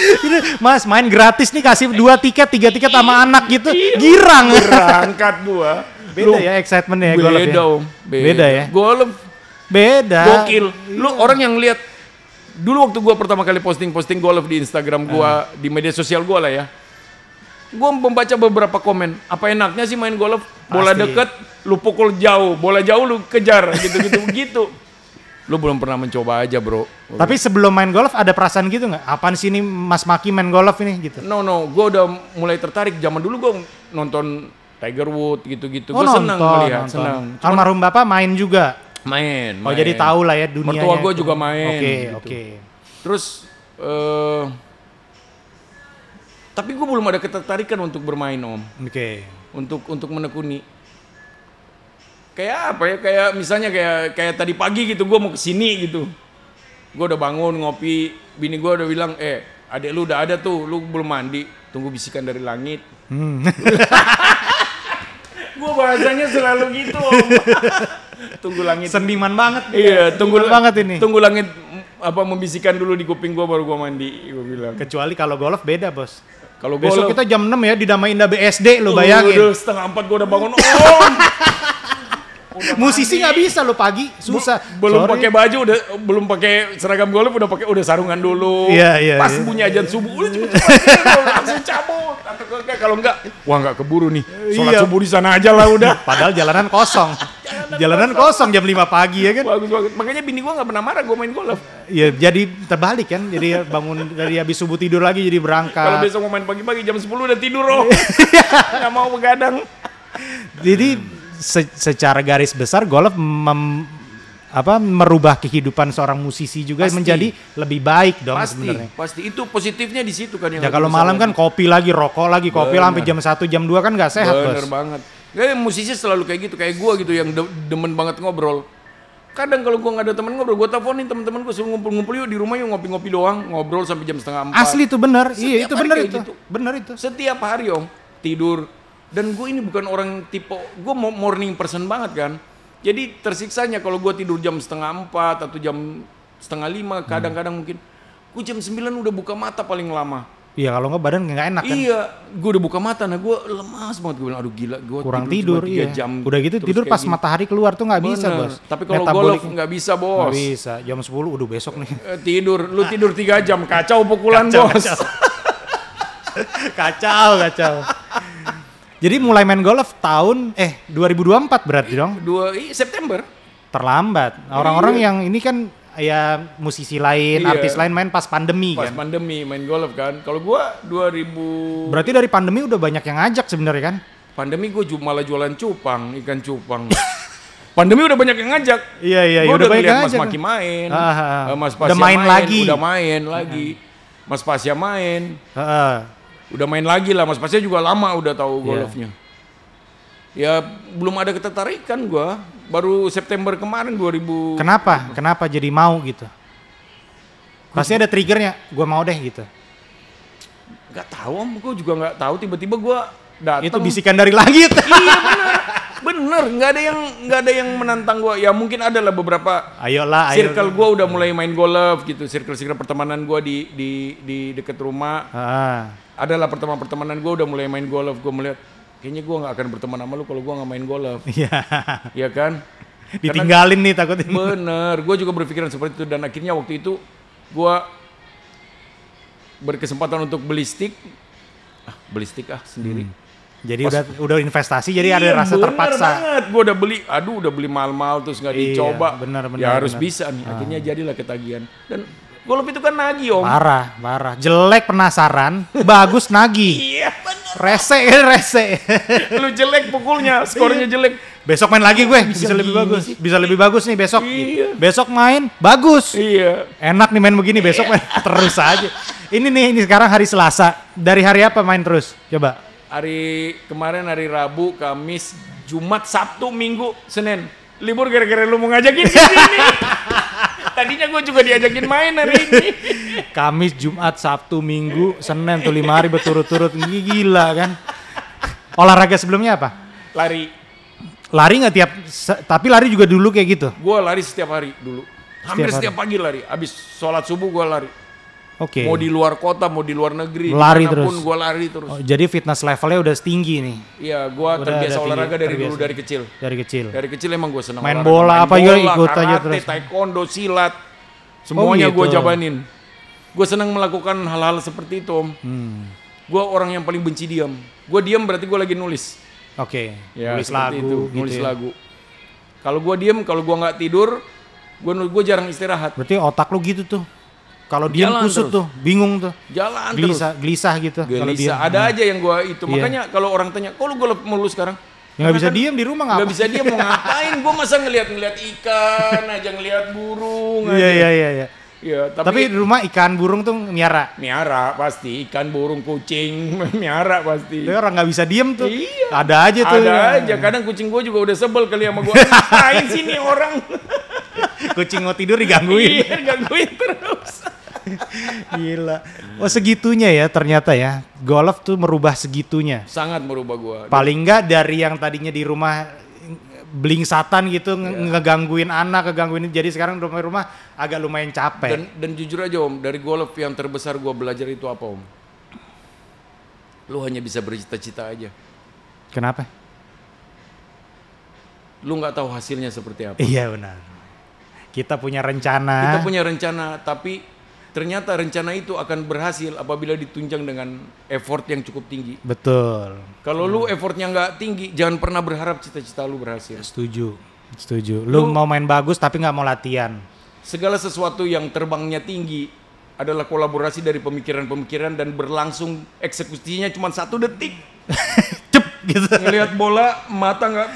Ini, Mas main gratis nih kasih 2 tiket, 3 tiket sama anak gitu. Girang. Berangkat gue. Beda ya excitementnya golf ya. Beda Om. Beda ya. Golf Beda. gokil. Lu orang yang lihat dulu waktu gua pertama kali posting golf di Instagram gua, di media sosial gua lah ya. gue membaca beberapa komen. Apa enaknya sih main golf? Bola Pasti. deket, lu pukul jauh. Bola jauh, lu kejar. Gitu. Lu belum pernah mencoba aja, bro. Tapi sebelum main golf ada perasaan gitu nggak? Apaan sih ini Mas Maki main golf ini gitu? No, gue udah mulai tertarik. Zaman dulu gue nonton Tiger Woods gitu-gitu. Gue senang melihat, senang. Almarhum Bapak main juga? Main. Oh jadi tahu lah ya dunianya. Mertua gue juga main. Oke. Terus, tapi gue belum ada ketertarikan untuk bermain, Om. Oke. Untuk menekuni. Kayak apa ya? Kayak misalnya kayak tadi pagi gitu, gue mau kesini gitu. Gue udah bangun ngopi, bini gue udah bilang, adek lu udah ada tuh, lu belum mandi, tunggu bisikan dari langit. Gue bahasanya selalu gitu, Om. Tunggu langit. Seniman banget. Iya, Seniman banget ini. Tunggu langit membisikkan dulu di kuping gue baru gue mandi, gue bilang. Kecuali kalau golf beda, Bos. Kalau Besok golf, kita jam 6 ya di Damai Indah BSD lo bayangin. Udah 3:30 gue udah bangun, Om. Musisi nggak bisa lo pagi, susah. Belum Sorry. pakai baju, belum pakai seragam golf, udah sarungan dulu. Iya. Pas bunyi azan subuh, udah cepet langsung cabut. Atau kalau enggak, wah nggak keburu nih. Sholat Iya. subuh di sana aja lah udah. Padahal jalanan kosong. Jalanan kosong jam 5 pagi ya kan. Bagus. Makanya bini gue nggak pernah marah gue main golf. Iya, jadi terbalik kan. Jadi bangun dari habis subuh tidur lagi jadi Kalau berangkat. besok mau main pagi-pagi jam 10 udah tidur, Om. Nggak mau begadang. Jadi secara garis besar golf merubah kehidupan seorang musisi juga Pasti. menjadi lebih baik dong sebenarnya. Pasti itu positifnya di situ kan yang Ya lagi kalau besar malam lagi. kan kopi lagi, rokok lagi, kopi Bener. sampai jam 1, jam 2 kan nggak sehat, Bener Bos. banget. Kayak musisi selalu kayak gitu, kayak gue gitu yang demen banget ngobrol. Kadang kalau gue nggak ada temen ngobrol, gue teleponin temen-temen gue suruh ngumpul-ngumpul yuk di rumah yuk ngopi-ngopi doang, ngobrol sampai jam 3:30. Asli itu benar. Iya, Setiap itu hari benar kayak itu. gitu. Benar itu. Setiap hari, Om, tidur. Dan gue ini bukan orang tipe, gue morning person banget kan. Jadi tersiksanya kalau gue tidur jam 3:30 atau jam 4:30, kadang-kadang mungkin gue jam 9 udah buka mata paling lama. Iya, kalau nggak badan nggak enak kan. Iya, gue udah buka mata, nah gue lemas banget, gue bilang aduh gila, gue Kurang tidur, cuma 3 iya. jam. Udah gitu terus tidur kayak pas gini. matahari keluar tuh nggak bisa, Bener. Bos. Tapi kalau golf Metaboliknya nggak bisa, nggak Bos. bisa. Jam 10 udah besok nih. Tidur, lu tidur 3 jam, kacau pukulan, Kacau, Bos. kacau. Jadi mulai main golf tahun 2024 berarti dong. September. Terlambat. Orang-orang yang ini kan ya musisi lain, Iya. artis lain main pas pandemi Pas kan. pandemi main golf kan. Kalau gua 2000 Berarti dari pandemi udah banyak yang ngajak sebenarnya kan? pandemi gue malah jualan cupang, ikan cupang. Pandemi udah banyak yang ngajak. Iya, Gue udah udah banyak ngeliat yang Mas ngajak. Maki main, Mas Udah Pasya main lagi. udah main lagi. Mas Pasya main, Heeh. udah main lagi lah. Mas Pasya juga lama udah tahu Iya. golfnya. Ya belum ada ketertarikan gua. Baru September kemarin 2000. Kenapa jadi mau gitu? Pasti ada triggernya, gue mau deh gitu. Gak tahu, Om. Gue juga nggak tahu. Tiba-tiba gua datang. Itu bisikan dari langit. Iya bener. Nggak ada yang menantang gua. Ya mungkin ada lah beberapa. Ayolah, Circle gue udah mulai main golf gitu, circle pertemanan gue di dekat rumah. Adalah pertemanan gue udah mulai main golf. Gue melihat kayaknya gue nggak akan berteman sama lu kalau gue nggak main golf. Iya. Iya kan? Ditinggalin nih takutnya. Bener, gue juga berpikiran seperti itu dan akhirnya waktu itu gue berkesempatan untuk beli stick sendiri. Jadi udah investasi, jadi ada rasa bener terpaksa. banget. Gue udah beli mahal-mahal terus nggak Iya, dicoba. bener, Ya harus bener. bisa nih. Akhirnya jadilah ketagihan. Dan golf itu kan nagih, Om. Parah. Jelek penasaran, bagus nagih. Iya bener. Rese. Lu jelek pukulnya, skornya jelek. Besok main lagi gue, Bisa bisa lebih gini bagus. sih? Bisa lebih bagus nih besok. Iya. Besok main, bagus. Iya. Enak nih main begini, besok main terus aja. Ini sekarang hari Selasa. Dari hari apa main terus? Coba. Kemarin hari Rabu, Kamis, Jumat, Sabtu, Minggu, Senin. Libur gara-gara lu mau ngajakin ke sini. Tadinya gue juga diajakin main hari ini. Kamis, Jumat, Sabtu, Minggu, Senin tuh 5 hari berturut-turut. Gila kan. Olahraga sebelumnya apa? Lari nggak tapi lari juga dulu kayak gitu? Gue lari setiap hari dulu. Hampir Setiap setiap pagi lari. Abis sholat subuh gue lari. Oke. Mau di luar kota, mau di luar negeri. Lari dimanapun terus? gue lari terus. Oh, jadi fitness levelnya udah tinggi nih. Iya, gue Udah terbiasa ada olahraga dari terbiasa. dulu, dari kecil. Dari kecil. Dari kecil emang gue senang Main olahraga. bola apa juga ikut aja karate, terus. taekwondo, silat. Semuanya gitu. gue jabanin. Gue senang melakukan hal-hal seperti itu, Om. Gue orang yang paling benci diam. Gue diam berarti gue lagi nulis. Oke. Ya, Nulis seperti lagu itu, gitu nulis ya. lagu. Kalau gue diem, kalau gue nggak tidur, gue jarang istirahat. Berarti otak lu gitu tuh. Kalau diam Jalan kusut terus. tuh, bingung tuh. Jalan terus. Gelisah gitu. Kalau Gelisah. diam. Ada aja yang gue itu. Iya. Makanya kalau orang tanya, kok lu golf mulu sekarang? Ya nggak bisa Karena kan diam di rumah nggak ngapa? bisa diam, mau ngapain? Gue masa ngeliat ikan aja, ngeliat burung aja. Iya. Ya, Tapi di rumah ikan burung tuh miara. miara pasti, ikan, burung, kucing, miara pasti. Tapi orang nggak bisa diem tuh. Iya. Ada aja tuh. Ada aja, kadang kucing gue juga udah sebel kali sama gue. Ngapain sih nih orang? Kucing mau tidur digangguin. Iya, gangguin terus. Gila. Oh segitunya ya ternyata ya. Golf tuh merubah segitunya. Sangat merubah gue. Paling nggak dari yang tadinya di rumah blingsatan gitu ngegangguin anak, ngegangguin, jadi sekarang rumah agak lumayan capek. Dan jujur aja Om, dari golf yang terbesar gue belajar itu apa Om? Lu hanya bisa bercita-cita aja. Kenapa? Lu nggak tahu hasilnya seperti apa. Iya benar. Kita punya rencana. Kita punya rencana, tapi ternyata rencana itu akan berhasil apabila ditunjang dengan effort yang cukup tinggi. Betul. Kalau lu effortnya nggak tinggi, jangan pernah berharap cita-cita lu berhasil. Setuju. Lu mau main bagus tapi nggak mau latihan. Segala sesuatu yang terbangnya tinggi adalah kolaborasi dari pemikiran-pemikiran dan berlangsung eksekusinya cuma 1 detik. Cep gitu. Ngelihat bola, mata nggak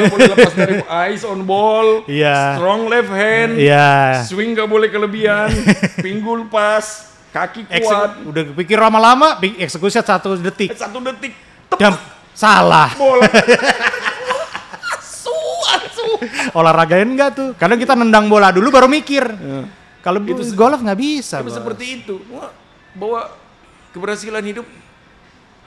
boleh lepas dari eyes on ball. Iya. Strong left hand. Iya. Swing nggak boleh kelebihan. Pinggul pas, kaki kuat. Udah pikir lama-lama, eksekusi 1 detik. 1 detik. Jam salah. Bola. Asu. Olahragain enggak tuh? Kadang kita nendang bola dulu baru mikir. Kalau golf nggak bisa. Tapi Bos. seperti itu. Bahwa keberhasilan hidup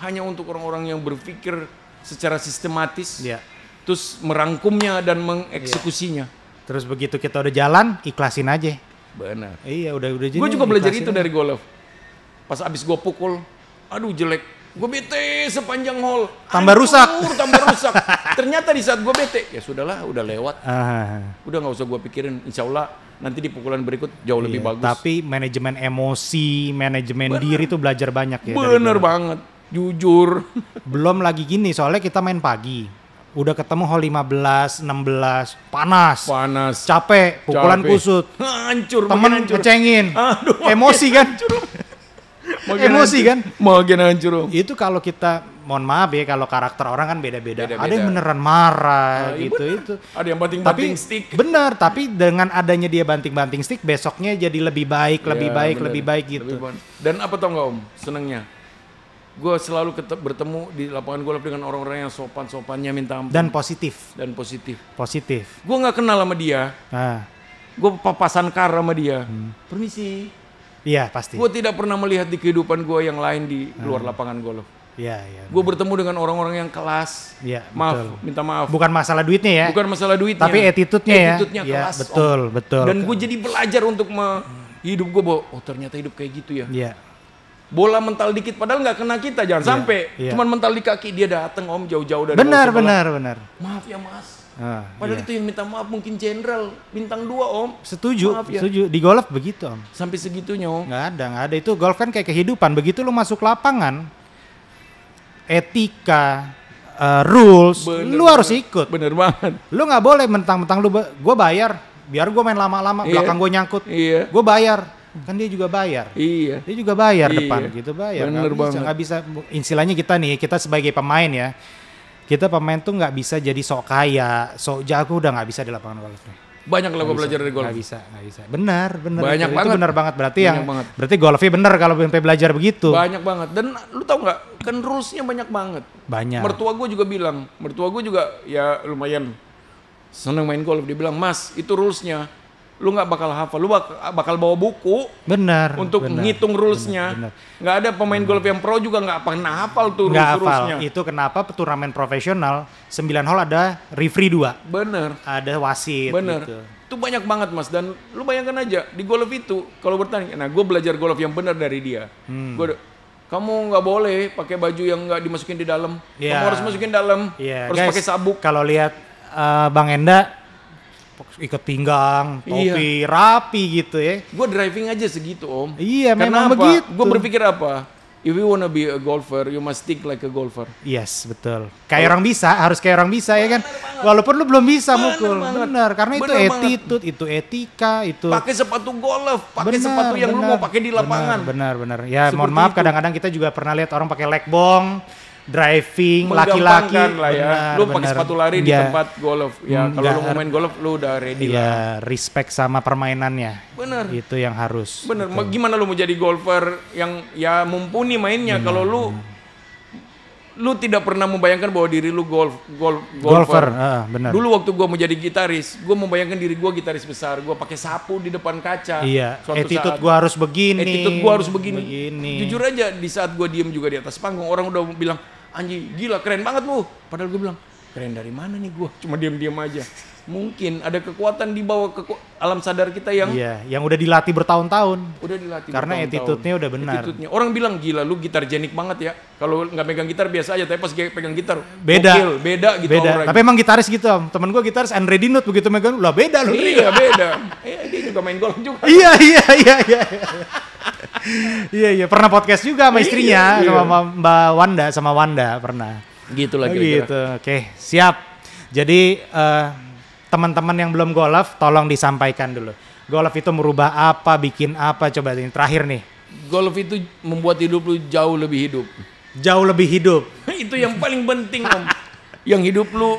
hanya untuk orang-orang yang berpikir secara sistematis. Iya. Terus merangkumnya dan mengeksekusinya. Terus begitu kita udah jalan, ikhlasin aja. Benar. Iya, udah Gue juga belajar itu dari golf. Pas abis gue pukul, aduh jelek. Gue bete sepanjang hole. Tambah rusak. Tambah rusak. Ternyata di saat gue bete, ya sudahlah, udah lewat. Ah. Udah nggak usah gue pikirin. Insya Allah nanti di pukulan berikut jauh lebih bagus. Tapi manajemen emosi, manajemen diri tuh belajar banyak ya. Bener banget. Jujur. Belum lagi gini, soalnya kita main pagi. Udah ketemu hole 15, 16, panas. Capek, pukulan kusut. Hancur. Temen hancur. ngecengin. Aduh, emosi kan? Emosi kan? Makin hancur. Itu kalau kita, mohon maaf ya, kalau karakter orang kan beda-beda. Beda-beda. Ada yang beneran marah iya gitu bener. itu. Ada yang banting-banting Tapi stick. benar, tapi dengan adanya dia banting-banting stick, besoknya jadi lebih baik, Ya, lebih bener. baik gitu. Dan apa tau nggak Om? Senengnya. Gue selalu bertemu di lapangan golf dengan orang-orang yang sopan-sopannya minta ampun. Dan positif. Positif. Gue nggak kenal sama dia. Nah, Gue papasan kar sama dia. Permisi. iya pasti. Gue tidak pernah melihat di kehidupan gue yang lain di luar lapangan golf. Iya. Gue bertemu dengan orang-orang yang kelas. Iya, Maaf, betul. minta maaf. Bukan masalah duitnya ya. Bukan masalah duitnya. Tapi attitude-nya ya. Attitude-nya Iya, kelas. betul, Om. betul. Dan gue jadi belajar untuk hidup gue bahwa oh ternyata hidup kayak gitu ya. Iya. Bola mental dikit padahal nggak kena kita, jangan sampai. iya. Cuman mental di kaki dia dateng Om jauh-jauh dari Benar. Maaf ya Mas. Ah, Padahal iya. itu yang minta maaf mungkin jenderal bintang 2 Om. Setuju, Maaf ya. setuju. Di golf begitu Om. Sampai segitunya Om. Nggak ada. Itu golf kan kayak kehidupan. Begitu lu masuk lapangan, etika, rules, Bener lu harus ikut. Bener banget. Lu nggak boleh mentang-mentang gue bayar, biar gue main lama-lama, Iya. belakang gue nyangkut. Iya. Gue bayar, kan dia juga bayar. Iya. Dia juga bayar Iya. depan gitu, bayar. Bener banget. Nggak bisa. Istilahnya kita sebagai pemain ya, kita pemain tuh nggak bisa jadi sok kaya, sok jago, udah nggak bisa di lapangan golf. Banyak lah gue belajar dari golf. Nggak bisa. Benar. Banyak itu banget. benar banget. Berarti Banyak banget. berarti golfnya benar kalau sampai belajar begitu. Banyak banget. Dan lu tau nggak? Kan rulesnya banyak banget. Banyak. Mertua gue juga bilang. Mertua gue juga ya lumayan seneng main golf. Dia bilang, Mas itu rulesnya. Lu nggak bakal hafal. Lu bakal bawa buku. Benar. Untuk ngitung rulesnya. Benar. Nggak ada pemain golf yang pro juga nggak pernah hafal tuh Nggak hafal. rulesnya. Itu kenapa turnamen profesional 9 hole ada referee 2. Bener. Ada wasit Bener. gitu. Itu banyak banget Mas. Dan lu bayangkan aja di golf itu kalau bertanding. Nah gue belajar golf yang benar dari dia. Kamu nggak boleh pakai baju yang nggak dimasukin di dalam. Iya. Kamu harus masukin dalam. Iya, Harus guys, pakai sabuk. Kalau lihat Bang Enda ikat pinggang, topi, rapi gitu ya. Gue driving aja segitu Om. Iya, Karena memang apa? begitu. Gue berpikir apa? if you wanna be a golfer, you must think like a golfer. Yes, betul. Kayak orang bisa, harus kayak orang bisa ya kan. Walaupun lu belum bisa mukul. Benar, karena itu attitude, itu etika, itu pakai sepatu golf, pakai sepatu yang lu mau pakai di lapangan. Benar. Ya, mohon maaf kadang-kadang kita juga pernah lihat orang pakai leg bong, driving, laki-laki lah ya. Lu pakai sepatu lari di tempat golf. Ya, kalau lu mau main golf lu udah ready lah. Respect sama permainannya. Bener. Itu yang harus. Bener. Gimana lu mau jadi golfer yang ya mumpuni mainnya kalau lu tidak pernah membayangkan bahwa diri lu golfer. Benar. Dulu waktu gua mau jadi gitaris, gua membayangkan diri gua gitaris besar, gua pakai sapu di depan kaca. Iya. Attitude gua harus begini. Jujur aja di saat gua diem juga di atas panggung, orang udah bilang, "Anjing, gila, keren banget lu." Padahal gua bilang, "Keren dari mana nih gua?" Cuma diam-diam aja. Mungkin ada kekuatan di bawah alam sadar kita yang yang udah dilatih bertahun-tahun. Karena attitude-nya udah benar. Orang bilang, "Gila, lu gitar jenik banget ya." Kalau nggak pegang gitar biasa aja, tapi pas pegang gitar beda gitu. Tapi emang gitaris gitu, Om. Temen gua gitaris Andre Dinut begitu megang, lah beda lu. Iya, beda. Dia juga main golf juga. Iya. Iya, pernah podcast juga sama istrinya, sama Mbak Wanda, sama Wanda pernah. Gitu lagi. Gitu. Oke, siap. Jadi teman-teman yang belum golf, tolong disampaikan dulu. Golf itu merubah apa, bikin apa, coba ini terakhir nih. Golf itu membuat hidup lu jauh lebih hidup. Jauh lebih hidup. Itu yang paling penting, Om. Yang hidup lu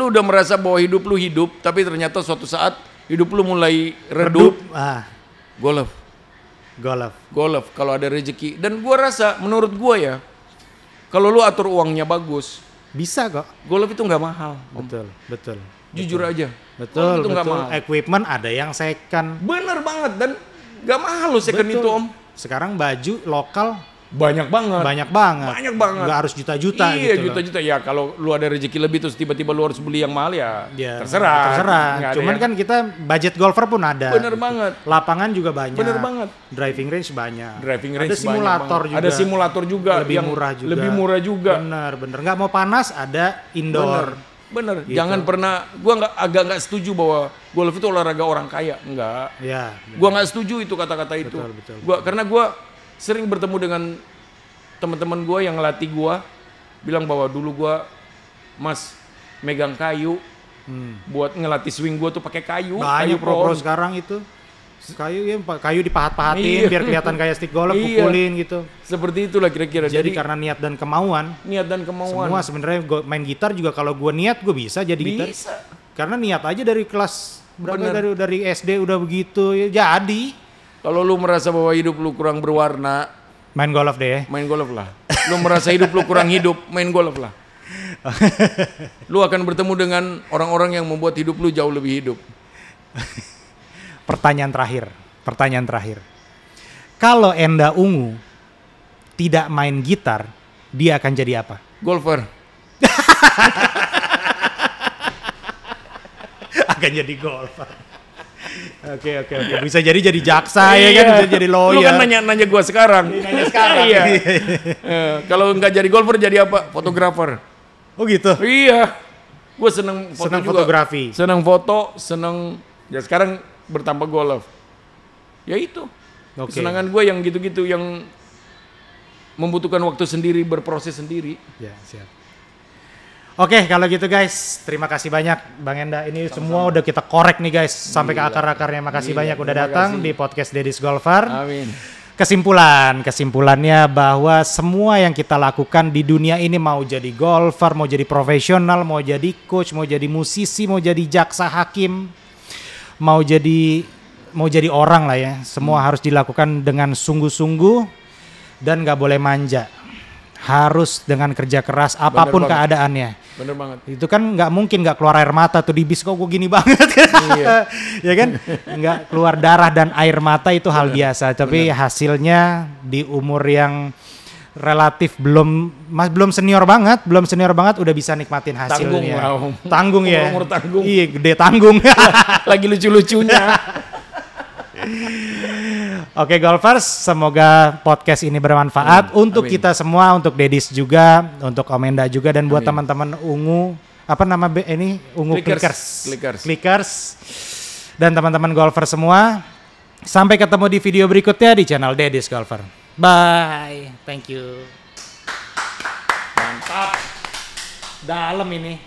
udah merasa bahwa hidup lu hidup, tapi ternyata suatu saat hidup lu mulai redup. Golf kalau ada rezeki. Dan gua rasa menurut gua ya, kalau lu atur uangnya bagus, bisa kok. Golf itu nggak mahal, Om. Betul. Jujur aja. Betul. Equipment ada yang second. Bener banget, dan nggak mahal lo second itu, Om. Sekarang baju lokal banyak banget. Nggak harus juta-juta. Iya, gitu juta-juta. Ya kalau lu ada rezeki lebih terus tiba-tiba lu harus beli yang mahal ya terserah. Cuman kan kita budget golfer pun ada. Bener banget. Lapangan juga banyak. Bener banget. Driving range banyak. Ada simulator juga. Lebih murah juga. Bener. Nggak mau panas ada indoor. Bener. Gitu. Jangan pernah. Gua agak nggak setuju bahwa golf itu olahraga orang kaya. Enggak. Ya. Gua nggak setuju itu kata-kata itu. Betul. Karena gua sering bertemu dengan teman-teman gue yang ngelatih gue, bilang bahwa dulu gue, Mas, megang kayu, buat ngelatih swing gue tuh pakai kayu. Banyak pro sekarang itu, kayu dipahat-pahatin biar kelihatan kayak stick golf, pukulin gitu. Seperti itulah kira-kira. Jadi karena niat dan kemauan. Semua sebenarnya main gitar juga kalau gue niat gue bisa jadi gitaris. Karena niat aja dari kelas berapa, dari SD udah begitu ya jadi. Kalau lu merasa bahwa hidup lu kurang berwarna, main golf deh. Main golf lah. Lu merasa hidup lu kurang hidup, main golf lah. Lu akan bertemu dengan orang-orang yang membuat hidup lu jauh lebih hidup. Pertanyaan terakhir. Kalau Enda Ungu tidak main gitar, dia akan jadi apa? Golfer. Akan jadi golfer. Oke. Bisa jadi jaksa ya kan, bisa jadi lawyer. Lu kan nanya gua sekarang. Iya. Kalau nggak jadi golfer jadi apa? Fotografer. Oh gitu. Iya. Gua seneng fotografi. Seneng foto, ya sekarang bertambah golf. Ya itu. Kesenangan gua yang gitu-gitu, yang membutuhkan waktu sendiri, berproses sendiri. Ya, siap. Oke, kalau gitu guys, terima kasih banyak Bang Enda. Ini semua udah kita korek nih guys, sampai ke akar-akarnya. Makasih banyak udah datang di podcast Daddy's Golfer. Amin. Kesimpulannya bahwa semua yang kita lakukan di dunia ini, mau jadi golfer, mau jadi profesional, mau jadi coach, mau jadi musisi, mau jadi jaksa hakim, mau jadi orang lah ya, semua harus dilakukan dengan sungguh-sungguh dan nggak boleh manja. Harus dengan kerja keras apapun keadaannya. Bener banget. Itu kan nggak mungkin nggak keluar air mata tuh di bis, kok gue gini banget. Iya. Ya kan? Nggak keluar darah dan air mata itu hal biasa. Tapi hasilnya di umur yang relatif belum senior banget udah bisa nikmatin hasilnya. Tanggung ya. Umur tanggung. Iya, gede tanggung. Lagi lucu-lucunya. Oke golfers, semoga podcast ini bermanfaat untuk kita semua, untuk Dedis juga, untuk Om Enda juga, dan buat teman-teman Ungu, apa nama ini? Ungu Clickers. Dan teman-teman golfer semua, sampai ketemu di video berikutnya di channel Dedis Golfer. Bye. Thank you. Mantap. Dalam ini.